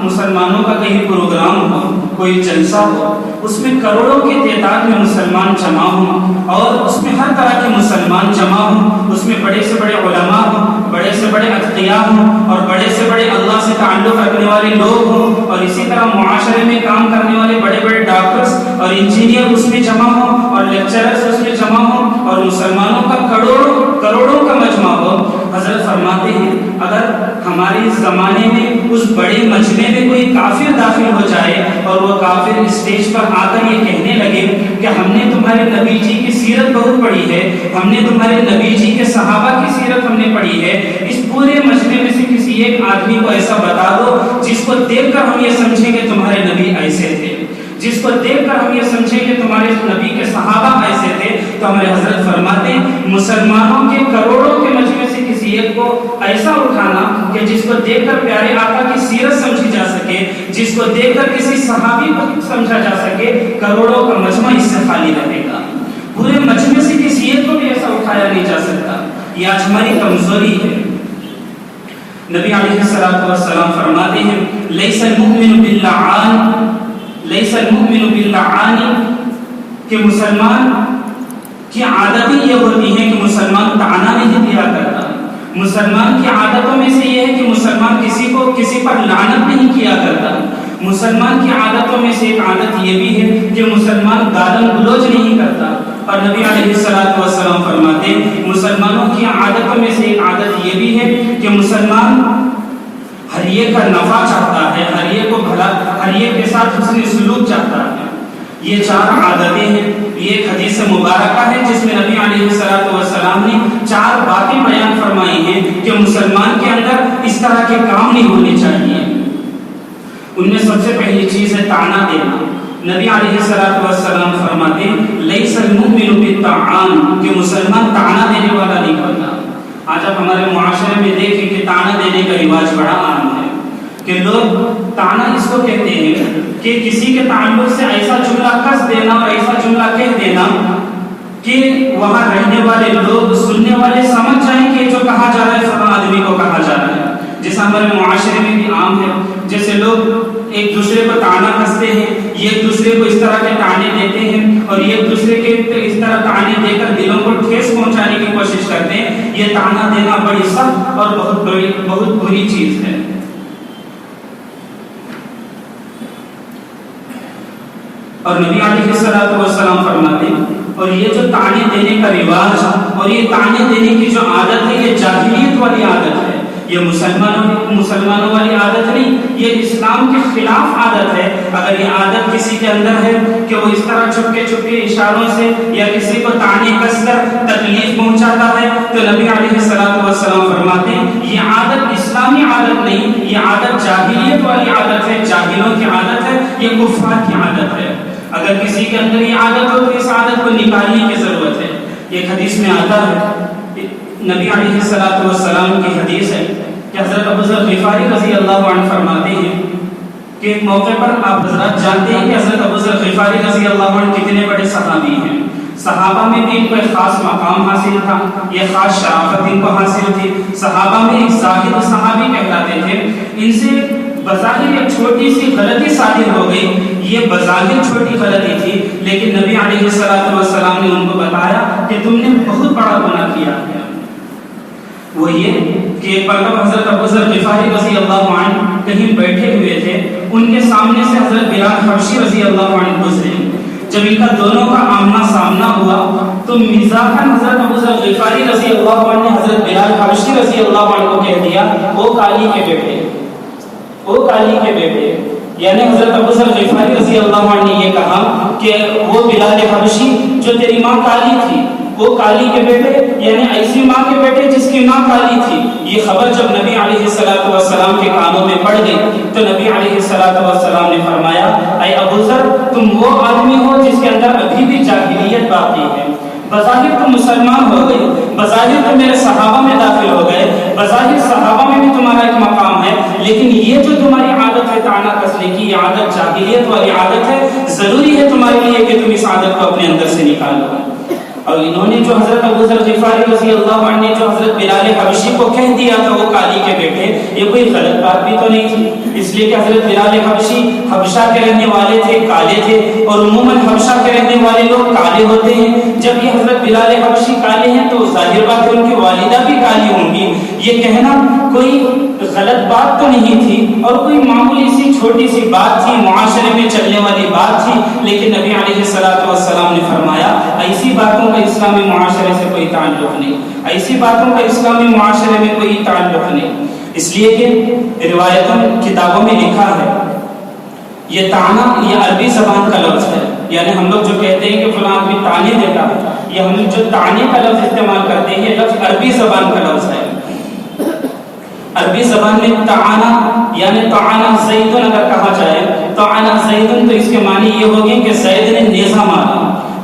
مسلمانوں کا کہیں پروگرام ہو، کوئی جلسہ ہو، اس میں کروڑوں کی تعداد میں مسلمان جمع ہوں اور اس میں ہر طرح کے مسلمان جمع ہوں، اس میں بڑے سے بڑے علماء ہوں، بڑے سے بڑے اتقیاء ہوں اور بڑے سے بڑے اللہ سے تعلق رکھنے والے لوگ ہوں، اور اسی طرح معاشرے میں کام کرنے والے بڑے بڑے ڈاکٹرز اور انجینئر اس میں جمع ہوں. اور لیکچررز اس میں جمع ہوں اور مسلمانوں کا کروڑوں کا مجمع ہو، حضرت فرماتے ہیں اگر ہمارے زمانے میں اس بڑے مجمع میں کوئی کافر داخل ہو جائے اور وہ کافر اسٹیج پر آ کر یہ کہنے لگے کہ ہم نے تمہارے نبی جی کی سیرت بہت پڑھی ہے، ہم نے تمہارے نبی جی کے صحابہ کی سیرت ہم نے پڑھی ہے، اس پورے مجمع میں سے کسی ایک آدمی کو ایسا بتا دو جس کو دیکھ کر ہم یہ سمجھیں کہ تمہارے نبی ایسے تھے، جس کو دیکھ کر ہم یہ سمجھیں کہ تمہارے نبی کے صحابہ ایسے تھے، تو ہمارے حضرت فرماتے ہیں مسلمانوں کے کروڑوں کے مجمع سے کسی ایک کو ایسا اٹھانا کہ جس کو دیکھ کر پیارے آقا کی سیرت سمجھی جا سکے، جس کو دیکھ کر کسی صحابی کو سمجھا جا سکے، کروڑوں کا مجمع اس سے خالی رہے گا، پورے مجمع سے کسی ایک کو بھی ایسا اٹھایا نہیں جا سکتا، یہ آج ہماری کمزوری ہے۔ نبی علیہ الصلوۃ والسلام فرماتے ہیں لیس المؤمن باللعان، لیس المؤمن باللعان، کہ مسلمان کی عادتیں یہ ہوتی ہیں کہ مسلمان طعنہ نہیں دیا کرتا، مسلمان کی عادتوں میں سے یہ ہے کہ مسلمان کسی پر لعنت نہیں کیا کرتا، مسلمان کی عادتوں میں سے ایک عادت یہ بھی ہے کہ مسلمان گالاں گلوچ نہیں کرتا، اور نبی علیہ الصلوۃ والسلام فرماتے ہیں مسلمانوں کی عادتوں میں سے ایک عادت یہ بھی ہے کہ مسلمان ہر ایک کا نفع چاہتا ہے، ہر ایک کو بھلا، ہر ایک کے ساتھ حسن سلوک چاہتا ہے۔ یہ چار عادتیں ہیں، یہ ایک حدیث مبارکہ ہے جس میں نبی علیہ الصلوۃ والسلام نے چار باتیں بیان فرمائی ہیں کہ مسلمان کے اندر اس طرح کے کام نہیں ہونے چاہیے۔ ان میں سب سے پہلی چیز ہے طعنہ دینا۔ نبی علیہ الصلوۃ والسلام فرماتے ہیں لیس المؤمن بالطعان، کہ مسلمان طعنہ دینے والا نہیں ہوتا۔ آج آپ ہمارے معاشرے میں دیکھیں کہ طعنہ دینے کا رواج بڑا عام ہے، کہ لوگ طعنہ اس کو کہتے ہیں کہ کسی کے تعلق سے ایسا جملہ کس دینا اور ایسا جملہ کہہ دینا کہ وہاں رہنے والے لوگ، سننے والے سمجھ جائیں کہ جو کہا جا رہا ہے فلاں آدمی کو کہا جا رہا ہے، جیسا ہمارے معاشرے میں بھی عام ہے۔ جیسے لوگ ایک دوسرے کو طعنہ کستے ہیں، یہ ایک دوسرے کو اس طرح کے طعنے دیتے ہیں اور یہ ایک دوسرے کے اس طرح طعنے دے کر دلوں کو ٹھیس پہنچانے کی کوشش کرتے ہیں، یہ طعنہ دینا بڑی سخت اور بہت بری چیز ہے۔ اور نبی علیہ الصلوۃ والسلام فرماتے ہیں اور یہ جو طعنے دینے کا رواج اور یہ طعنے دینے کی جو عادت ہے یہ جاہلیت والی عادت ہے، یہ مسلمانوں والی عادت نہیں، یہ اسلام کے خلاف عادت ہے۔ اگر یہ عادت کسی کے اندر ہے کہ وہ اس طرح چھپکے اشاروں سے یا کسی کو طعنے کس کر تکلیف پہنچاتا ہے، تو نبی علیہ الصلوۃ والسلام فرماتے ہیں یہ عادت اسلامی عادت نہیں، یہ عادت جاہلیت والی عادت ہے، جاہلوں کی عادت ہے، یہ کفار کی عادت ہے۔ اگر کسی کے اندر یہ عادت ہو تو اس عادت کو نکالنے کی ضرورت ہے۔ ایک حدیث میں آتا ہے، نبی علیہ الصلوۃ والسلام کی حدیث ہے کہ حضرت ابو ذر غفاری رضی اللہ عنہ فرماتے ہیں کہ ایک موقع پر آپ حضرات جانتے ہیں کہ حضرت ابو ذر غفاری رضی اللہ عنہ کتنے بڑے صحابی ہیں، صحابہ میں بھی ان کو ایک خاص مقام حاصل تھا، یہ خاص شرافت ان کو حاصل تھی، صحابہ میں ایک زاہد صحابی کہلاتے تھے۔ ان سے بظاہر ایک چھوٹی سی غلطی صادر ہو گئی، یہ بظاہر چھوٹی غلطی تھی لیکن نبی علیہ الصلوۃ والسلام نے ان کو بتایا کہ تم نے بہت بڑا گناہ کیا ہے۔ وہ یہ کہ ایک مرتبہ حضرت ابو ذر غفاری رضی اللہ عنہ کہیں بیٹھے ہوئے تھے، ان کے سامنے سے حضرت بلال حبشی رضی اللہ عنہ گزرے، جب ان کا دونوں کا آمنا سامنا ہوا تو مزاحاً حضرت ابو ذر غفاری رضی اللہ عنہ نے حضرت بلال حبشی رضی اللہ عنہ کو کہہ دیا او کالی کے بیٹے، او کالی کے بیٹے، یعنی حضرت ابو ذر غفاری رضی اللہ عنہ نے یہ کہا کہ وہ بلال حبشی جو تیری ماں کالی تھی، وہ کالی کے بیٹے، یعنی ایسی ماں کے بیٹے جس کی ماں کالی تھی۔ یہ خبر جب نبی علیہ الصلوۃ والسلام کے کانوں میں پڑ گئی تو نبی علیہ الصلوۃ والسلام نے فرمایا اے ابو ذر تم وہ آدمی ہو جس کے اندر ابھی بھی جاہلیت باقی ہے، بظاہر تم مسلمان ہو گئے، بظاہر تم میرے صحابہ میں داخل ہو گئے، بظاہر صحابہ میں بھی تمہارا ایک مقام ہے، لیکن یہ جو تمہاری عادت ہے طعنہ کسنے کی، یہ عادت جاہلیت والی عادت ہے، ضروری ہے تمہارے لیے کہ تم اس عادت کو اپنے اندر سے نکالو۔ اور انہوں نے جو حضرت ابو ذر غفاری رضی اللہ عنہ نے جو حضرت بلال حبشی کو کہہ دیا تھا وہ کالی کے بیٹے، یہ کوئی غلط بات بھی تو نہیں تھی، اس لیے کہ حضرت بلال حبشی حبشہ کے رہنے والے تھے، کالے تھے، اور عموماً حبشہ کے رہنے والے لوگ کالے ہوتے ہیں۔ جب یہ حضرت بلال حبشی کالے ہیں تو ظاہر بات ہے ان کی والدہ بھی کالی ہوں گی، یہ کہنا کوئی غلط بات تو نہیں تھی اور کوئی معمولی سی چھوٹی سی بات تھی، معاشرے میں چلنے والی بات تھی، لیکن نبی علیہ الصلوۃ والسلام نے فرمایا ایسی باتوں کا اسلامی معاشرے سے کوئی تعلق نہیں، ایسی باتوں کا اسلامی معاشرے میں کوئی تعلق نہیں، اس لیے کہ روایتوں کتابوں میں لکھا ہے یہ طعنہ یہ عربی زبان کا لفظ ہے، یعنی ہم لوگ جو کہتے ہیں کہ فلاں آدمی طعنے دیتا ہے، یہ ہم لوگ جو طعنے کا لفظ استعمال کرتے ہیں یہ لفظ عربی زبان کا لفظ ہے۔ عربی زبان میں طعنہ یعنی طعنہ زید اگر کہا جائے طعنہ زید تو اس کے معنی یہ ہوگی کہ زید نے نیزہ مارا۔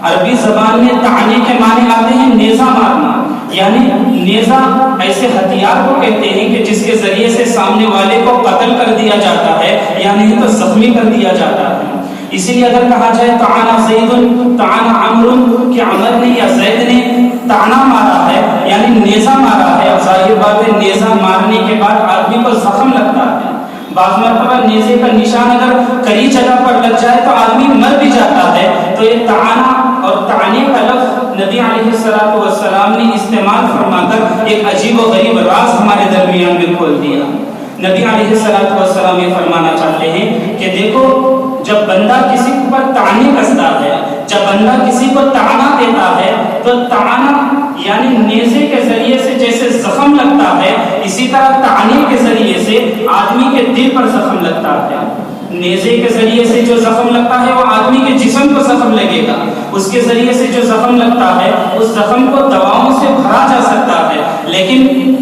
عربی زبان میں طعنے کے معنی آتے ہیں نیزہ مارنا، یعنی نیزہ ایسے ہتھیار کو کہتے ہیں کہ جس کے ذریعے سے سامنے والے کو قتل کر دیا جاتا ہے یا نہیں تو زخمی کر دیا جاتا ہے۔ اسی لیے اگر کہا جائے طعنہ زید طعنہ عمرو کہ عمر نے یا زید نے طعنہ مارا ہے یعنی نیزہ مارا ہے، اور ظاہر بات ہے نیزہ مارنے کے بعد آدمی کو زخم لگتا ہے، بعض مرتبہ نیزے کا نشان اگر کئی جگہ پر لگ جائے تو آدمی مر بھی جاتا ہے۔ تو یہ طعنہ اور طعنے کا لفظ نبی علیہ السلام نے استعمال فرما کر ایک عجیب و غریب راز ہمارے درمیان میں کھول دیا۔ نبی علیہ السلام یہ فرمانا چاہتے ہیں کہ دیکھو جب بندہ کسی پر طعنے کستا ہے، جب بندہ کسی کو طعنہ دیتا ہے تو طعنہ یعنی نیزے کے ذریعے سے جیسے زخم لگتا ہے اسی طرح طعنے کے ذریعے سے آدمی کے دل پر زخم لگتا ہے۔ نیزے کے ذریعے سے جو زخم لگتا ہے وہ آدمی کے جسم کو زخم لگے گا، اس کے ذریعے سے جو زخم لگتا ہے اس زخم کو دواؤں سے بھرا جا سکتا ہے، لیکن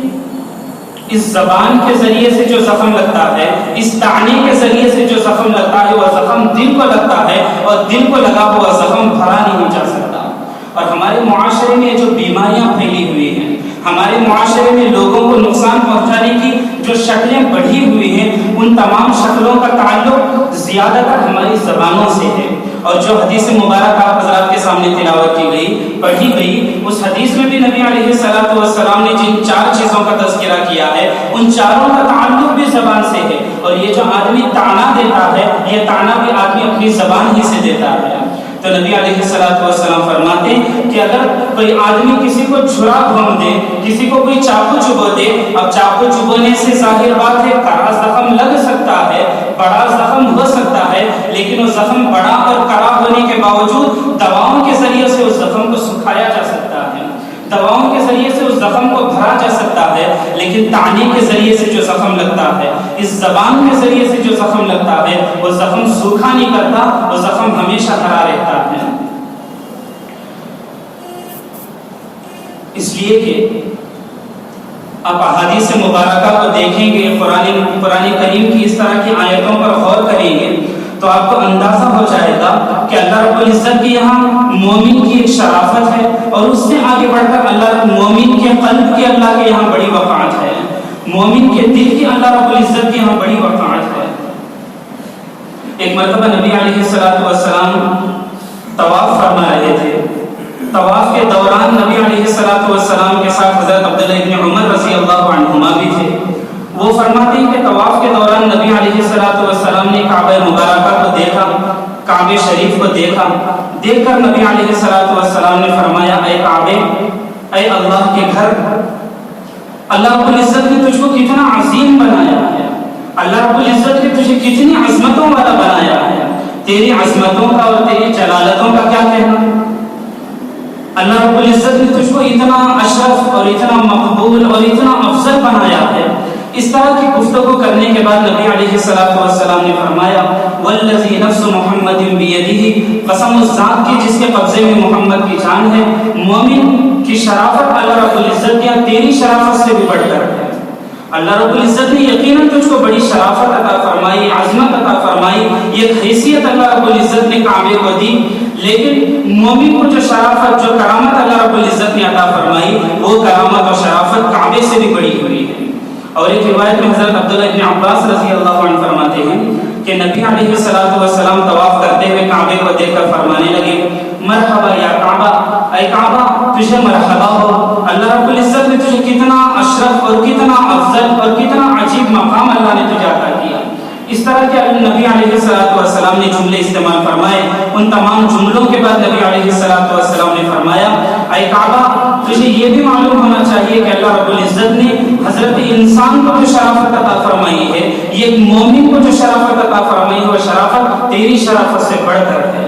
اس زبان کے ذریعے سے جو زخم لگتا ہے، اس طعنے کے ذریعے سے جو زخم لگتا ہے وہ زخم دل کو لگتا ہے، اور دل کو لگا ہوا زخم بھرا نہیں جا سکتا۔ اور ہمارے معاشرے میں جو بیماریاں پھیلی ہوئی ہیں، ہمارے معاشرے میں لوگوں کو نقصان پہنچانے کی جو شکلیں بڑھی ہوئی ہیں، ان تمام شکلوں کا تعلق زیادہ تر ہماری زبانوں سے ہے۔ اور جو حدیث مبارک آپ حضرات کے سامنے تلاوت کی گئی، پڑھی گئی، اس حدیث میں بھی نبی علیہ السلام نے جن 4 چیزوں کا تذکرہ کیا ہے ان چاروں کا تعلق بھی زبان سے ہے۔ اور یہ جو آدمی طعنہ دیتا ہے یہ طعنہ بھی آدمی اپنی زبان ہی سے دیتا ہے۔ تو نبی علیہ السلام فرماتے کہ اگر کوئی آدمی کسی کو چھرا گھوم دے، کسی کو کوئی چاقو چبھو دے، اب چاقو چبھونے سے ظاہر بات ہے کڑا زخم لگ سکتا ہے، بڑا زخم ہو سکتا ہے، لیکن وہ زخم بڑا اور کڑا ہونے کے باوجود دواؤں کے ذریعے سے اس زخم کو سکھایا جا سکتا ہے، دواؤں کے ذریعے سے اس زخم کو بھرا جا سکتا ہے، لیکن طعنے کے ذریعے سے جو زخم لگتا ہے، اس زبان کے ذریعے سے جو زخم لگتا ہے وہ زخم سوکھا نہیں کرتا، وہ زخم ہمیشہ بھرا رہتا ہے۔ اس لیے کہ آپ احادیث مبارکہ کو دیکھیں گے، قرآن کریم کی اس طرح کی آیتوں پر غور کریں گے تو آپ کو اندازہ ہو جائے گا کہ اللہ رب العزت کی یہاں مومن کی ایک شرافت ہے، اور اس سے آگے بڑھ کر اللہ مومن کے قلب کی اللہ کے یہاں بڑی وقعت ہے، مومن کے دل کی اللہ رب العزت کی یہاں بڑی وقعت ہے۔ ایک مرتبہ نبی علیہ السلام طواف فرما رہے تھے، طواف کے دوران نبی علیہ السلام کے ساتھ حضرت عبداللہ ابن عمر رضی اللہ عنہما بھی تھے۔ وہ فرماتے ہیں کہ طواف کے دوران نبی علیہ السلام نے کعبہ مبارکہ کو دیکھا، کعبہ شریف کو دیکھا، دیکھ کر نبی علیہ السلام نے فرمایا اے کعبے، اے اللہ کے گھر، اللہ رب العزت نے تجھ کو کتنا عظیم بنایا ہے، اللہ رب العزت نے تجھے کتنی عظمتوں والا بنایا ہے، تیری عظمتوں کا اور تیری جلالتوں کا کیا کہنا، اللہ رب العزت نے تجھ کو اتنا اشرف اور اتنا مقبول اور اتنا افضل بنایا ہے۔ اس طرح کی گفتگو کرنے کے بعد نبی علیہ السلام نے فرمایا والذی نفس محمد بیدہ، قسم اس ذات کی جس کے قبضے میں محمد کی جان ہے، مومن کی شرافت اللہ رب العزت کی تیری شرافت سے بھی بڑھ کر ہے۔ اللہ رب العزت نے یقیناً تجھ کو بڑی شرافت عطا فرمائی، عظمت عطا فرمائی، یہ حیثیت اللہ رب العزت نے کعبے کو دی، لیکن مومن کو جو شرافت جو کرامت اللہ رب العزت نے عطا فرمائی وہ کرامت اور شرافت کعبے سے بھی بڑی ہوئی ہے۔ اور ایک روایت میں حضرت عبداللہ ابن عباس رضی اللہ عنہ فرماتے ہیں کہ نبی علیہ السلام طواف کرتے ہوئے کعبے کو دیکھ کر فرمانے لگے مرحبا یا کعبہ، اے کعبہ تجھے مرحبا ہو، اللہ رب العزت نے تجھے کتنا اشرف اور کتنا افضل اور کتنا عجیب مقام اللہ نے تجھے عطا کیا۔ اس طرح کے نبی علیہ السلام نے جملے استعمال فرمائے۔ ان تمام جملوں کے بعد نبی علیہ السلام نے فرمایا اے کعبہ تجھے یہ بھی معلوم ہونا چاہیے کہ اللہ رب العزت نے حضرت انسان کو جو شرافت عطا فرمائی ہے، یہ مومن کو جو شرافت عطا فرمائی ہے وہ شرافت تیری شرافت سے بڑھ کر ہے۔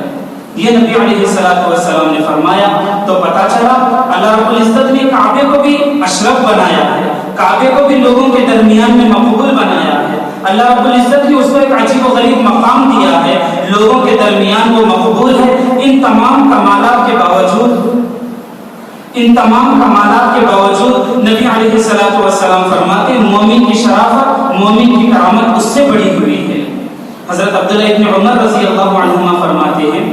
یہ نبی علیہ السلام نے فرمایا. تو پتا چلا اللہ رب العزت نے کعبے کو بھی اشرف بنایا ہے, کعبے کو بھی لوگوں کے درمیان میں مقبول بنایا ہے. اللہ رب العزت نے اس کو ایک عجیب و غریب مقام دیا ہے, لوگوں کے درمیان وہ مقبول ہے. ان تمام کمالات کے باوجود نبی علیہ السلام فرماتے ہیں مومن کی شرافت, مومن کی کرامت اس سے بڑی ہوئی ہے. حضرت عبداللہ ابن عمر رضی اللہ عنہما فرماتے ہیں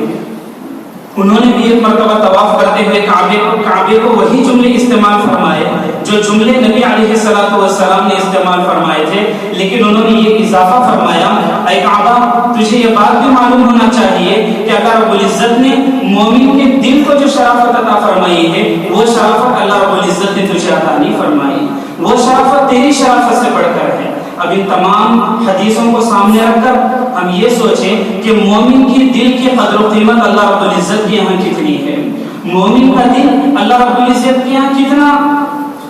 انہوں نے بھی ایک مرتبہ طواف کرتے ہوئے کعبے کو وہی جملے استعمال فرمائے جو جملے نبی علیہ السلام نے استعمال فرمائے تھے, لیکن انہوں نے یہ اضافہ فرمایا اے کعبہ تجھے یہ بات بھی معلوم ہونا چاہیے کہ اللہ رب العزت نے مومن کے دل کو جو شرافت عطا فرمائی ہے وہ شرافت اللہ رب العزت نے تجھے عطا نہیں فرمائی, وہ شرافت تیری شرافت سے بڑھ کر ہے. اب ان تمام حدیثوں کو سامنے رکھ کر ہم یہ سوچیں کہ مومن کی دل کی قدر و قیمت اللہ رب العزت کے یہاں کتنی ہے. مومن کا دل اللہ رب العزت کے یہاں کتنا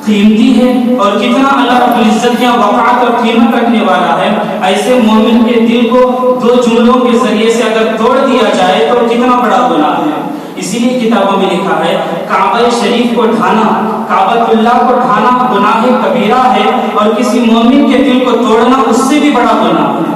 قیمتی ہے اور کتنا اللہ رب العزت کے یہاں وقعت اور قیمت رکھنے والا ہے. ایسے مومن کے دل کو دو جملوں کے ذریعے سے اگر توڑ دیا جائے تو کتنا بڑا گناہ ہے. اسی لیے کتابوں میں لکھا ہے کعبہ شریف کو ڈھانا, کعبۃ اللہ کو ڈھانا گناہ کبیرہ ہے, اور کسی مومن کے دل کو توڑنا اس سے بھی بڑا گناہ ہے.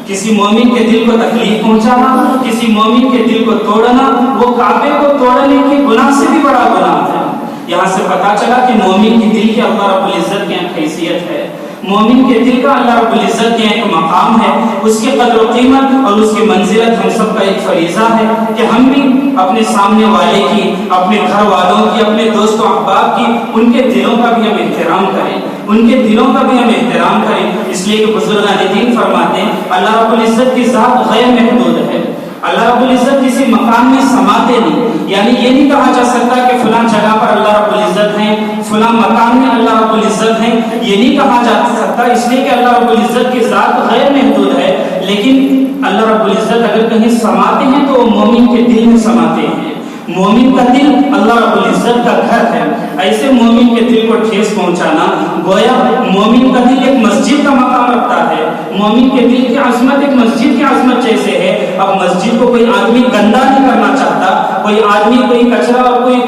کسی مومن کے دل کو تکلیف پہنچانا, کسی مومن کے دل کو توڑنا وہ کعبے کو توڑنے کے گناہ سے بھی بڑا گناہ ہے. یہاں سے پتا چلا کہ مومن کے دل کی اللہ رب العزت کی حیثیت ہے, مومن کے دل کا اللہ رب العزت کے ایک مقام ہے, اس کی قدر و قیمت اور اس کی منزلت ہم سب کا ایک فریضہ ہے کہ ہم بھی اپنے سامنے والے کی, اپنے گھر والوں کی, اپنے دوست و احباب کی, ان کے دلوں کا بھی ہم احترام کریں, ان کے دلوں کا بھی ہم احترام کریں. اس لیے کہ بزرگان دین فرماتے ہیں اللہ رب العزت کی ذات غیر محدود ہے. اللہ رب العزت کسی مقام میں سماتے نہیں, یعنی یہ نہیں کہا جا سکتا کہ فلاں جگہ پر اللہ رب العزت ہیں, فلاں مکان میں اللہ رب العزت ہیں, یہ نہیں کہا جا سکتا, اس لیے کہ اللہ رب العزت کی ذات غیر محدود ہے. لیکن اللہ رب العزت اگر کہیں سماتے ہیں تو وہ مومن کے دل میں سماتے ہیں. مومن کا دل اللہ رب العزت کا گھر ہے. ایسے مومن کے دل کو ٹھیس پہنچانا گویا مومن کا دل ایک مسجد کا مقام رکھتا ہے. مومن کے دل کی عظمت ایک مسجد کی عظمت جیسے ہے. اب مسجد کو کوئی آدمی گندا نہیں کرنا چاہتا, کوئی آدمی کوئی کچرا اور کوئی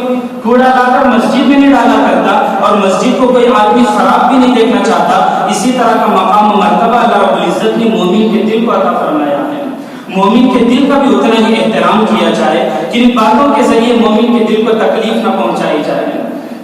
کوڑا لا کر مسجد میں نہیں ڈالا کرتا, اور مسجد کو کوئی آدمی خراب بھی نہیں دیکھنا چاہتا. اسی طرح کا مقام و مرتبہ اللہ رب العزت نے مومن کے دل کو عطا فرمایا ہے. مومن کے دل کا بھی اتنا ہی احترام کیا جائے کہ ان باتوں کے ذریعے مومن کے دل کو تکلیف نہ پہنچائی جائے.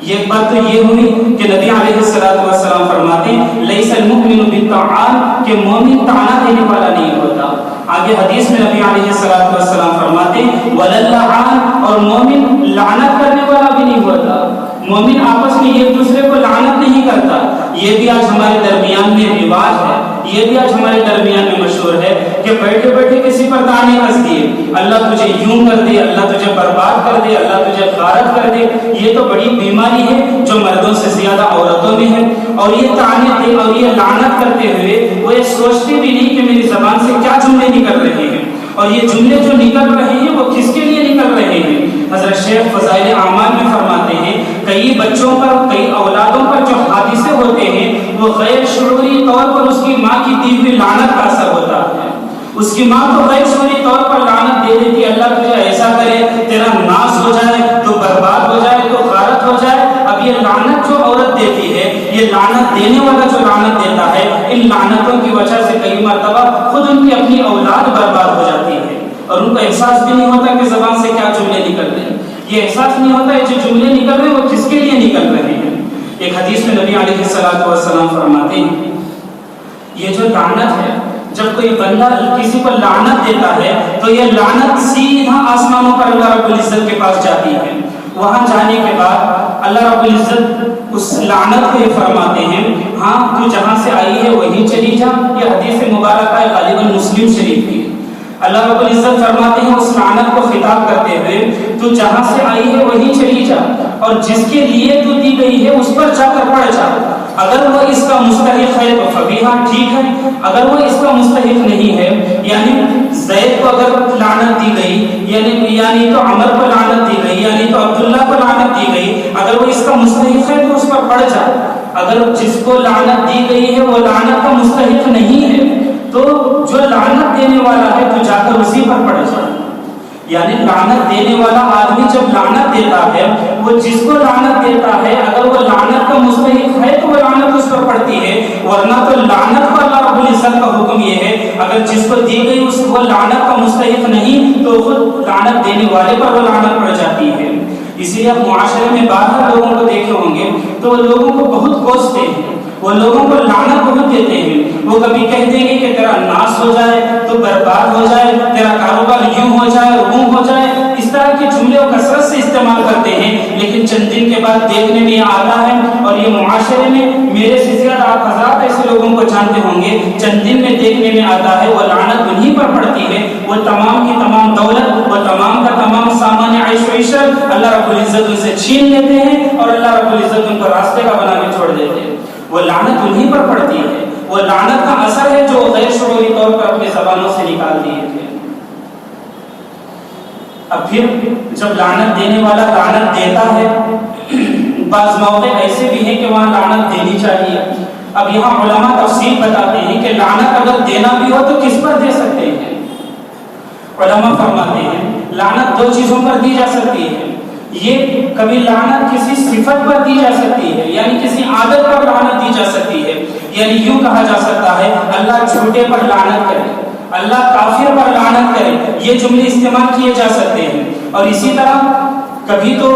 یہ بات تو یہ ہوئی کہ نبی علیہ السلام فرماتے ہیں لیس المؤمن بالطعان, کہ مومن طعنہ دینے والا نہیں ہوتا. آگے حدیث میں نبی علیہ السلام فرماتے ہیں وللعان, اور مومن لعنت کرنے والا بھی نہیں ہوتا. مومن آپس میں ایک دوسرے کو لعنت نہیں کرتا. یہ بھی آج ہمارے درمیان میں رواج ہے, یہ بھی آج ہمارے درمیان میں مشہور ہے کہ بیٹھے بیٹھے کسی پر طعنے کس دیے, اللہ تجھے یوں کر دے, اللہ تجھے برباد کر دے, اللہ تجھے غارت کر دے. یہ تو بڑی بیماری ہے جو مردوں سے زیادہ عورتوں میں ہے. اور یہ طعنے دے اور یہ لعنت کرتے ہوئے وہ یہ سوچتے بھی نہیں کہ میری زبان سے کیا جملے نکل رہے ہیں, اور یہ جملے جو نکل رہے ہیں وہ کس کے لیے نکل رہے ہیں. حضرت شیخ فضائل اعمال میں فرماتے ہیں کئی بچوں پر, کئی اولادوں پر جو حادثے ہوتے ہیں وہ غیر شعوری طور پر اس کی ماں کی دی ہوئی لعنت کا اثر ہوتا ہے. اس کی ماں تو غیر شعوری طور پر لعنت دے دیتی, اللہ تجھے ایسا کرے, تیرا ناس ہو جائے, تو برباد ہو جائے, تو غارت ہو جائے. اب یہ لعنت جو عورت دیتی ہے, یہ لعنت دینے والا جو لعنت دیتا ہے, ان لعنتوں کی وجہ سے کئی مرتبہ خود ان کی اپنی اولاد برباد ہو جاتی ہے, اور ان کو احساس بھی نہیں ہوتا کہ زبان سے کیا جملے نکل رہے ہیں. یہ احساس نہیں ہوتا ہے جو جملے نکل رہے ہیں وہ کس کے لیے نکل رہے ہیں. ایک حدیث میں نبی علیہ السلام فرماتے ہیں یہ جو لعنت ہے, جب کوئی بندہ کسی کو لعنت دیتا ہے تو یہ لعنت سیدھا آسمانوں پر اللہ رب العزت کے پاس جاتی ہے. وہاں جانے کے بعد اللہ رب العزت اس لعنت کو یہ فرماتے ہیں ہاں تو جہاں سے آئی ہے وہیں چلی جا. یہ حدیث مبارکہ ہے غالباً مسلم شریف کی. اللہ رب العزت فرماتے ہیں اس لعنت کو خطاب کرتے ہوئے تو جہاں سے آئی ہے وہیں چلی جا, اور جس کے لیے تو دی گئی ہے اس پر جا کر پڑ جا. اگر وہ اس کا مستحق ہے تو فبیہا, ٹھیک ہے. اگر وہ اس کا مستحق نہیں ہے, یعنی زید کو اگر لعنت دی گئی, یعنی تو عمر کو لعنت دی گئی, یعنی تو عبداللہ کو لعنت دی گئی, اگر وہ اس کا مستحق ہے تو اس پر پڑ جا. اگر جس کو لعنت دی گئی ہے وہ لعنت کا مستحق نہیں ہے تو جو لعنت دینے والا ہے تو جا کر اسی پر پڑ جا. یعنی لعنت دینے والا آدمی جب لعنت دیتا ہے، وہ جس کو لعنت دیتا ہے اگر وہ لعنت کا مستحق ہے تو وہ لعنت اس پر پڑتی ہے، ورنہ تو لعنت پر اللہ رب العزت کا حکم یہ ہے اگر جس کو دی گئی اس کو لعنت کا مستحق نہیں تو خود لعنت دینے والے پر وہ لعنت پڑ جاتی ہے۔ اسی لیے آپ معاشرے میں باہر لوگوں کو دیکھے ہوں گے تو وہ لوگوں کو بہت کوستے ہیں، وہ لوگوں کو لعنت بہت دیتے ہیں، وہ کبھی کہہ دیں گے کہ تیرا ناس ہو جائے، تو برباد ہو جائے، تیرا کاروبار یوں ہو جائے وہ ہو جائے، اس طرح کے جملے و کثرت سے استعمال کرتے ہیں، لیکن چند دن کے بعد دیکھنے میں آتا ہے، اور یہ معاشرے میں میرے سے زیادہ آپ حضرات ایسے لوگوں کو جانتے ہوں گے، چند دن میں دیکھنے میں آتا ہے وہ لعنت انہیں پر پڑتی ہے، وہ تمام کی تمام دولت، وہ تمام کا تمام سامان عیش و عشرت اللہ رب العزت ان سے چھین لیتے ہیں، اور اللہ رب العزت ان کو راستے کا بنا کے چھوڑ دیتے ہیں۔ وہ لعنت انہیں پر پڑتی ہے، وہ لعنت کا اثر ہے جو غیر شعوری طور پر اپنی زبانوں سے نکال دیے تھے۔ اب پھر جب لعنت دینے والا لعنت دیتا ہے، بعض موقع ایسے بھی ہیں کہ وہاں لعنت دینی چاہیے۔ اب یہاں علماء تفصیل بتاتے ہیں کہ لعنت اگر دینا بھی ہو تو کس پر دے سکتے ہیں۔ علماء فرماتے ہیں لعنت دو چیزوں پر دی جا سکتی ہے، یہ کبھی لعنت کسی صفت پر دی جا سکتی ہے، یعنی کسی عادت پر لعنت دی جا سکتی ہے، یعنی یوں کہا جا سکتا ہے اللہ جھوٹے پر لعنت کرے، اللہ کافر پر لعنت کرے، یہ جملے استعمال کیے جا سکتے ہیں۔ اور اسی طرح کبھی تو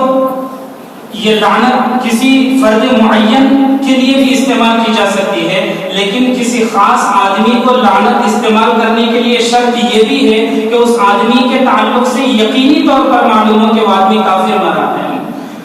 یہ لعنت کسی فرد معین کے لیے بھی استعمال کی جا سکتی ہے، لیکن کسی خاص آدمی کو لعنت استعمال کرنے کے لیے شرط یہ بھی ہے کہ اس آدمی کے تعلق سے یقینی طور پر معلوم ہو کہ وہ آدمی کافر مرا ہے۔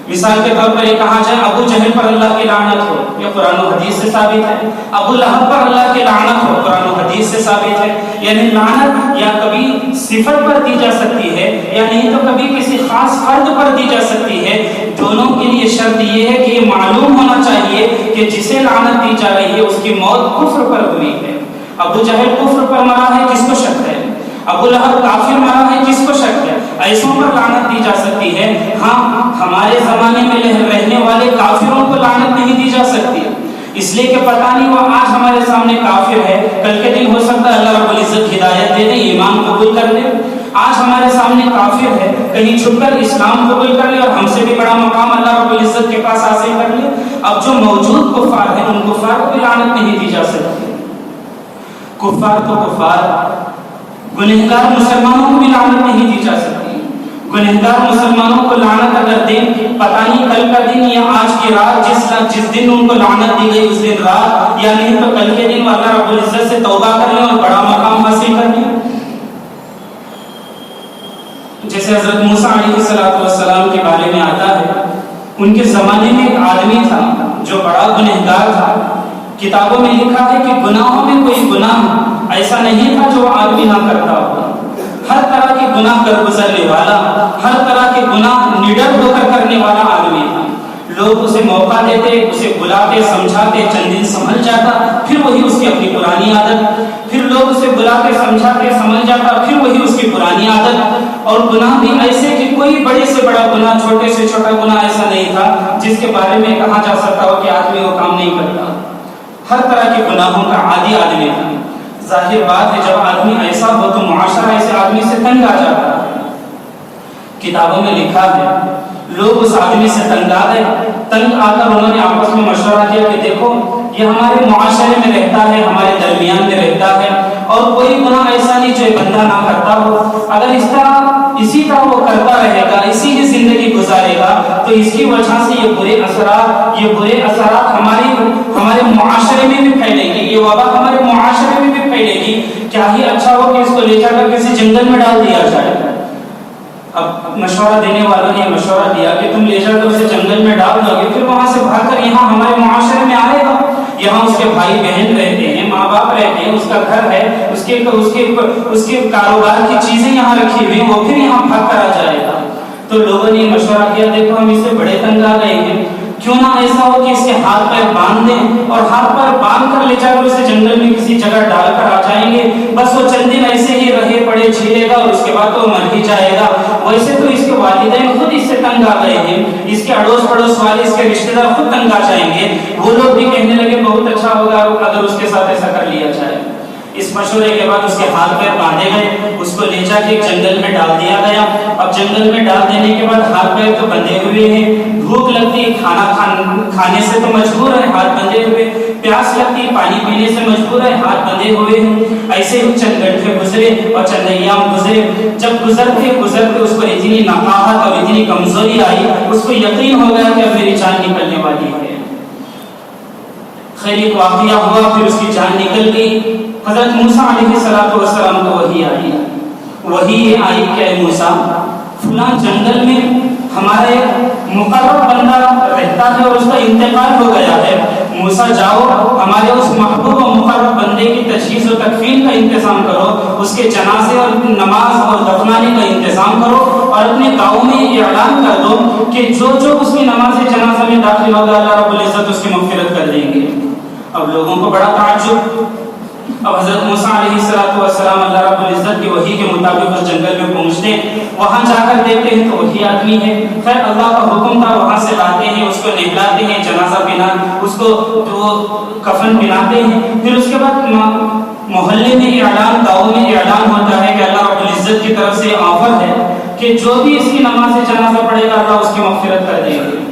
مثال کے طور پر یہ کہا جائے ابو جہل پر اللہ کی لعنت ہو، یہ قرآن و حدیث سے ثابت ہے، ابو لہب پر اللہ کی لعنت ہو، قرآن و حدیث سے ثابت ہے۔ یعنی لعنت یا کبھی صفت پر دی جا سکتی ہے یا نہیں تو کبھی کسی خاص فرد پر دی جا سکتی ہے، دونوں کے لیے شرط یہ ہے کہ یہ معلوم ہونا چاہیے کہ جسے لعنت دی جا رہی ہے اس کی موت کفر پر ہوئی ہے۔ ابو جہل کفر پر مرا ہے، کس کو شک ہے؟ ابو لہب کافر مرا ہے، کس کو شک ہے؟ ایسوں پر لعنت دی جا سکتی ہے۔ ہاں ہمارے زمانے میں رہنے والے کافروں کو لعنت نہیں دی جا سکتی، اس لیے کہ پتہ نہیں وہ آج ہمارے سامنے کافر ہے، کل کے دن ہو سکتا ہے اللہ رب العزت ہدایت دے دے، ایمان قبول کر لے۔ آج ہمارے سامنے کافر ہے، کہیں چھپ کر اسلام قبول کر لے اور ہم سے بھی بڑا مقام اللہ رب العزت کے پاس حاصل کر لے۔ اب جو موجود کفار ہیں ان کفار کو بھی لعنت نہیں دی جا سکتی۔ کفار تو کفار، گنہگار مسلمانوں کو بھی لعنت نہیں دی جا سکتی۔ گنہگار مسلمانوں کو لعنت اگر دیں، پتہ نہیں کل کا دن یا آج کی رات، جس دن ان کو لعنت دی گئی اس دن رات، یا نہیں تو کل کے دن اللہ رب العزت سے توبہ کر لیں اور بڑا مقام حاصل کر لیں۔ جیسے حضرت موسیٰ علیہ السلام کے بارے میں آتا ہے، ان کے زمانے میں ایک آدمی تھا جو بڑا گنہگار تھا۔ کتابوں میں لکھا ہے کہ گناہوں میں کوئی گناہ ایسا نہیں تھا جو آدمی نہ کرتا ہو، ہر طرح کے گناہ کر گزرنے والا، ہر طرح کے گناہ نڈر ہو کر کرنے والا آدمی تھا۔ لوگ اسے موقع دیتے، اسے بلاتے، سمجھاتے، چند دن سمجھ جاتا، پھر وہی اس کی اپنی پرانی عادت، پھر لوگ اسے بلاتے، سمجھاتے، سمجھ جاتا، پھر وہی اس کی پرانی عادت۔ اور گناہ بھی ایسے کہ کوئی بڑے سے بڑا گناہ، چھوٹے سے چھوٹا گناہ ایسا نہیں تھا جس کے بارے میں کہا جا سکتا ہو کہ آدمی وہ کام نہیں کرتا۔ ہر طرح کے گناہوں کا عادی آدمی تھا۔ ظاہر بات ہے جب آدمی ایسا ہو تو معاشرہ ایسے آدمی سے تنگ آ جاتا ہے۔ کتابوں میں لکھا ہے لوگ اس آدمی سے تنگ آ گئے، تنگ آ کر انہوں نے آپس میں مشورہ کیا کہ دیکھو یہ ہمارے معاشرے میں رہتا ہے، ہمارے درمیان میں رہتا ہے، اور کوئی گناہ ایسا نہیں جو یہ بندہ نہ کرتا ہو۔ اگر اسی طرح وہ کرتا رہے گا، اسی کی زندگی گزارے گا تو اس کی وجہ سے یہ برے اثرات ہمارے معاشرے میں بھی پھیلیں گے، یہ وبا ہمارے معاشرے میں بھی پھیلے گی۔ کیا ہی اچھا ہو کہ اس کو لے جا کر کسی جنگل میں ڈال دیا جائے۔ اب مشورہ دینے والوں نے مشورہ دیا کہ تم لے جا کر اسے جنگل میں ڈال دو گے، پھر وہاں سے بھاگ کر یہاں ہمارے معاشرے میں آئے گا، یہاں اس کے بھائی بہن رہتے ہیں، ماں باپ رہتے ہیں، اس کا گھر ہے، اس کے کاروبار کی چیزیں یہاں رکھی ہوئی ہیں، وہ پھر یہاں بھاگ کر آ جائے گا۔ تو لوگوں نے مشورہ کیا دیکھو ہم اس سے بڑے تنگ آ گئے ہیں، کیوں نہ ایسا ہو کہ اس کے ہاتھ پیر باندھ دیں اور ہاتھ پیر باندھ کر لے جا کر اسے جنگل میں کسی جگہ ڈال کر آ جائیں گے، بس وہ چند دن ایسے ہی رہے پڑے جھیلے گا اور اس کے بعد تو مر ہی جائے گا۔ ویسے تو اس کے والدین خود اس سے تنگ آ گئے ہیں، اس کے اڑوس پڑوس والے، اس کے رشتے دار خود تنگ آ جائیں گے، وہ لوگ بھی کہنے لگے بہت اچھا ہوگا اگر اس کے ساتھ ایسا کر لیا جائے۔ اس مشورے کے بعد اس کے ہاتھ پیر باندھے گئے، اس کو لے جا کے ایک جنگل میں ڈال دیا گیا۔ اب جنگل میں ڈال دینے کے بعد ہاتھ پیر تو بندھے ہوئے ہیں، بھوک لگتی ہے، کھانے سے تو مجبور ہے، ہاتھ بندھے ہوئے، پیاس لگتی، پانی پینے سے مجبور ہے، ہاتھ بندھے ہوئے ہیں۔ ایسے ہی چند گھنٹے گزرے اور چند ایام گزرے۔ جب گزرتے گزرتے اس پر اتنی نقاہت اور اتنی کمزوری آئی، اس کو یقین ہو گیا کہ اب میری جان نکلنے والی ہے۔ خیر ایک واقعہ ہوا، پھر اس کی جان نکل گئی۔ حضرت موسیٰ علیہ السلام کو وحی آئی کہ اے موسیٰ، فلاں جنگل میں ہمارا ایک مقرب بندہ رہتا ہے اور اس کا انتقال ہو گیا ہے، موسیٰ جاؤ ہمارے اس محبوب و مقرب بندے کی تجہیز و تکفین کا انتظام کرو، اس کے جنازے اور نماز اور دفنانے کا انتظام کرو، اور اپنے گاؤں میں اعلان کر دو کہ جو اس کی نماز جنازہ میں داخل ہوگا اللہ رب العزت اس کی مغفرت کر دیں گے۔ اب لوگوں کو بڑا تعجب۔ اب حضرت موسیٰ علیہ السلام اللہ رب العزت کی وحی کے مطابق اس جنگل میں پہنچتے، وہاں جا کر دیکھتے ہیں تو وہی آدمی ہے۔ خیر اللہ کا حکم تھا، وہاں سے لاتے ہیں، اس کو نہلاتے ہیں، جنازہ بنا اس کو کفن پہناتے ہیں۔ پھر اس کے بعد محلے میں اعلان، گاؤں میں اعلان ہوتا ہے کہ اللہ رب العزت کی طرف سے آفر ہے کہ جو بھی اس کی نماز جنازہ پڑھے گا اللہ اس کی مغفرت کر دیں گے۔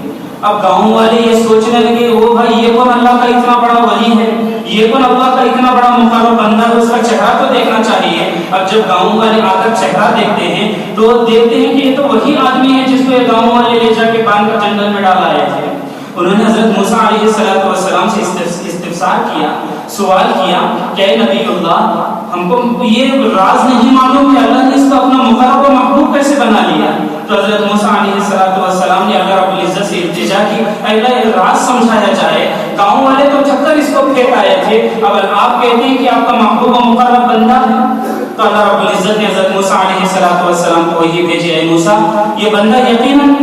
اب گاؤں والے یہ سوچنے لگے، وہ بھائی یہ کون اللہ کا اتنا بڑا ولی ہے، یہ کون اللہ کا اتنا بڑا مقرب بندہ ہے، اس کا چہرہ تو دیکھنا چاہیے۔ اب جب گاؤں والے آ کر چہرہ دیکھتے ہیں تو دیکھتے ہیں کہ یہ تو وہی آدمی ہے جس کو یہ گاؤں والے لے جا کے باندھ کر جنگل میں ڈال آئے تھے۔ انہوں نے حضرت موسیٰ علیہ السلام سے استفسار کیا، سوال کیا کہ اے نبی اللہ، ہم کو یہ راز نہیں معلوم کہ اللہ نے اس کو اپنا مقرب و محبوب کیسے بنا لیا۔ تو حضرت موسیٰ علیہ السلام نے اللہ رب العزت سے التجا کی، اے اللہ یہ راز سمجھایا جائے، گاؤں والے تو چکر اس کو پھینک آئے تھے، اب آپ کہتے ہیں کہ آپ کا محبوب و مقرب بندہ ہے۔ تو اللہ رب العزت نے حضرت موسیٰ علیہ السلام کو وحی بھیجی، اے موسیٰ یہ بندہ یقیناً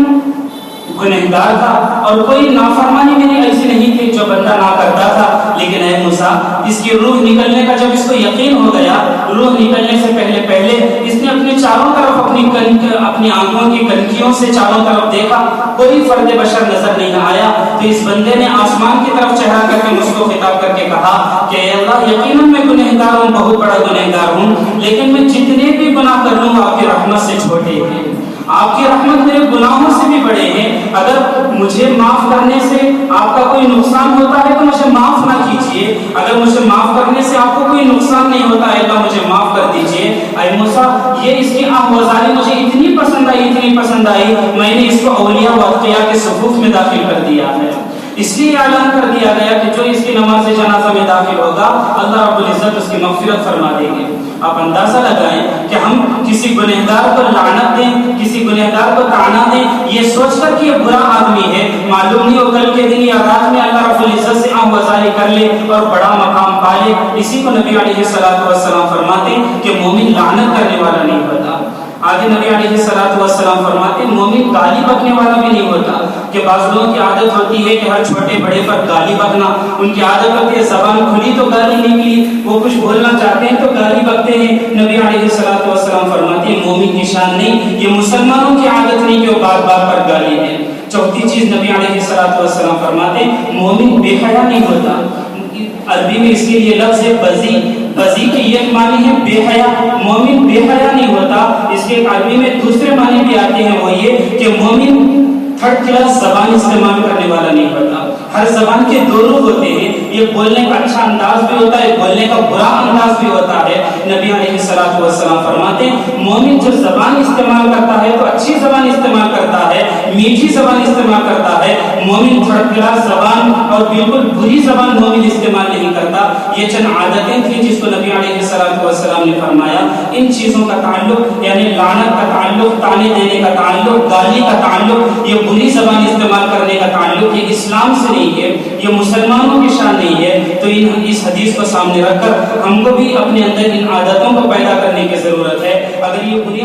گنہگار تھا اور کوئی نافرمانی میری ایسی نہیں تھی جو بندہ نہ کرتا تھا، لیکن اے موسیٰ اس کی روح نکلنے کا جب اس کو یقین ہو گیا، روح نکلنے سے پہلے اس نے اپنے چاروں طرف اپنی آنکھوں کی کنکیوں سے چاروں طرف دیکھا، کوئی فرد بشر نظر نہیں آیا۔ تو اس بندے نے آسمان کی طرف چہرہ کر کے مجھ کو خطاب کر کے کہا کہ اے اللہ یقیناً میں گنہگار ہوں، بہت بڑا گنہگار ہوں، لیکن میں جتنے بھی گناہ کر لوں آپ کی رحمت سے چھوٹے ہیں، آپ کی رحمت میرے گناہوں سے بھی بڑے ہیں، اگر مجھے معاف کرنے سے آپ کا کوئی نقصان ہوتا ہے تو مجھے معاف نہ کیجیے، اگر مجھے معاف کرنے سے آپ کو کوئی نقصان نہیں ہوتا ہے اللہ مجھے معاف کر دیجیے۔ اے موسیٰ یہ اس کی آہوازاری مجھے اتنی پسند آئی، میں نے اس کو اولیاء و اتقیاء کے صفوف میں داخل کر دیا ہے۔ اس لیے اعلان کر دیا گیا کہ جو اس کی نماز جنازہ میں داخل ہوگا اللہ رب العزت اس کی مغفرت فرما دیں گے۔ آپ اندازہ لگائیں کہ ہم کسی گنہگار کو لعنت دیں، کسی گنہگار کو طعنہ دیں، یہ سوچ کر کہ یہ برا آدمی ہے، معلوم نہیں ہو کل کے دن یا رات میں اللہ رب العزت سے آہوازاری کر لے اور بڑا مقام پا لے۔ اسی کو نبی علیہ السلام فرماتے ہیں کہ مومن لعنت کرنے والا نہیں ہوتا۔ آگے نبی علیہ السلام فرماتے ہیں مومن گالی بکنے والا بھی نہیں ہوتا، کہ بعض لوگوں کی عادت ہوتی ہے کہ ہر چھوٹے بڑے پر گالی بکنا، ان کی عادت ہوتی ہے زبان کھلی تو گالی نکلی، وہ کچھ بولنا چاہتے ہیں تو گالی بکتے ہیں۔ نبی علیہ السلام فرماتے ہیں مومن کی شان نہیں، یہ مسلمانوں کی عادت نہیں کہ وہ بار بار پر گالی دیں۔ چوتھی چیز نبی علیہ السلام فرماتے ہیں مومن بے حیا نہیں ہوتا۔ عربی میں اس کے لیے لفظ ہے بزی کی یہ معنی ہے بے حیا، مومن بے حیا نہیں ہوتا۔ اس کے عربی میں دوسرے معنی بھی آتے ہیں، وہ یہ کہ مومن تھرڈ کلاس زبان استعمال کرنے والا نہیں ہوتا۔ ہر زبان کے دو روح ہوتے ہیں، یہ بولنے کا اچھا انداز بھی ہوتا ہے، بولنے کا برا انداز بھی ہوتا ہے۔ نبی علیہ السلام فرماتے ہیں مومن جو زبان استعمال کرتا ہے تو اچھی زبان استعمال کرتا ہے، میٹھی زبان استعمال کرتا ہے، مومن تھرڈ کلاس زبان اور بالکل بری زبان مومن استعمال نہیں کرتا۔ یہ چند عادتیں تھیں جس کو نبی علیہ السلام نے فرمایا۔ ان چیزوں کا تعلق یعنی لعنت کا تعلق، طعنے دینے کا تعلق، گالی کا تعلق، یہ بری زبان استعمال کرنے کا تعلق یہ اسلام سے نہیں ہے، یہ مسلمانوں کی شان نہیں ہے۔ تو اس حدیث کو سامنے رکھ کر ہم کو بھی اپنے اندر ان عادتوں کو پیدا کرنے کی ضرورت ہے۔ اگر یہ بری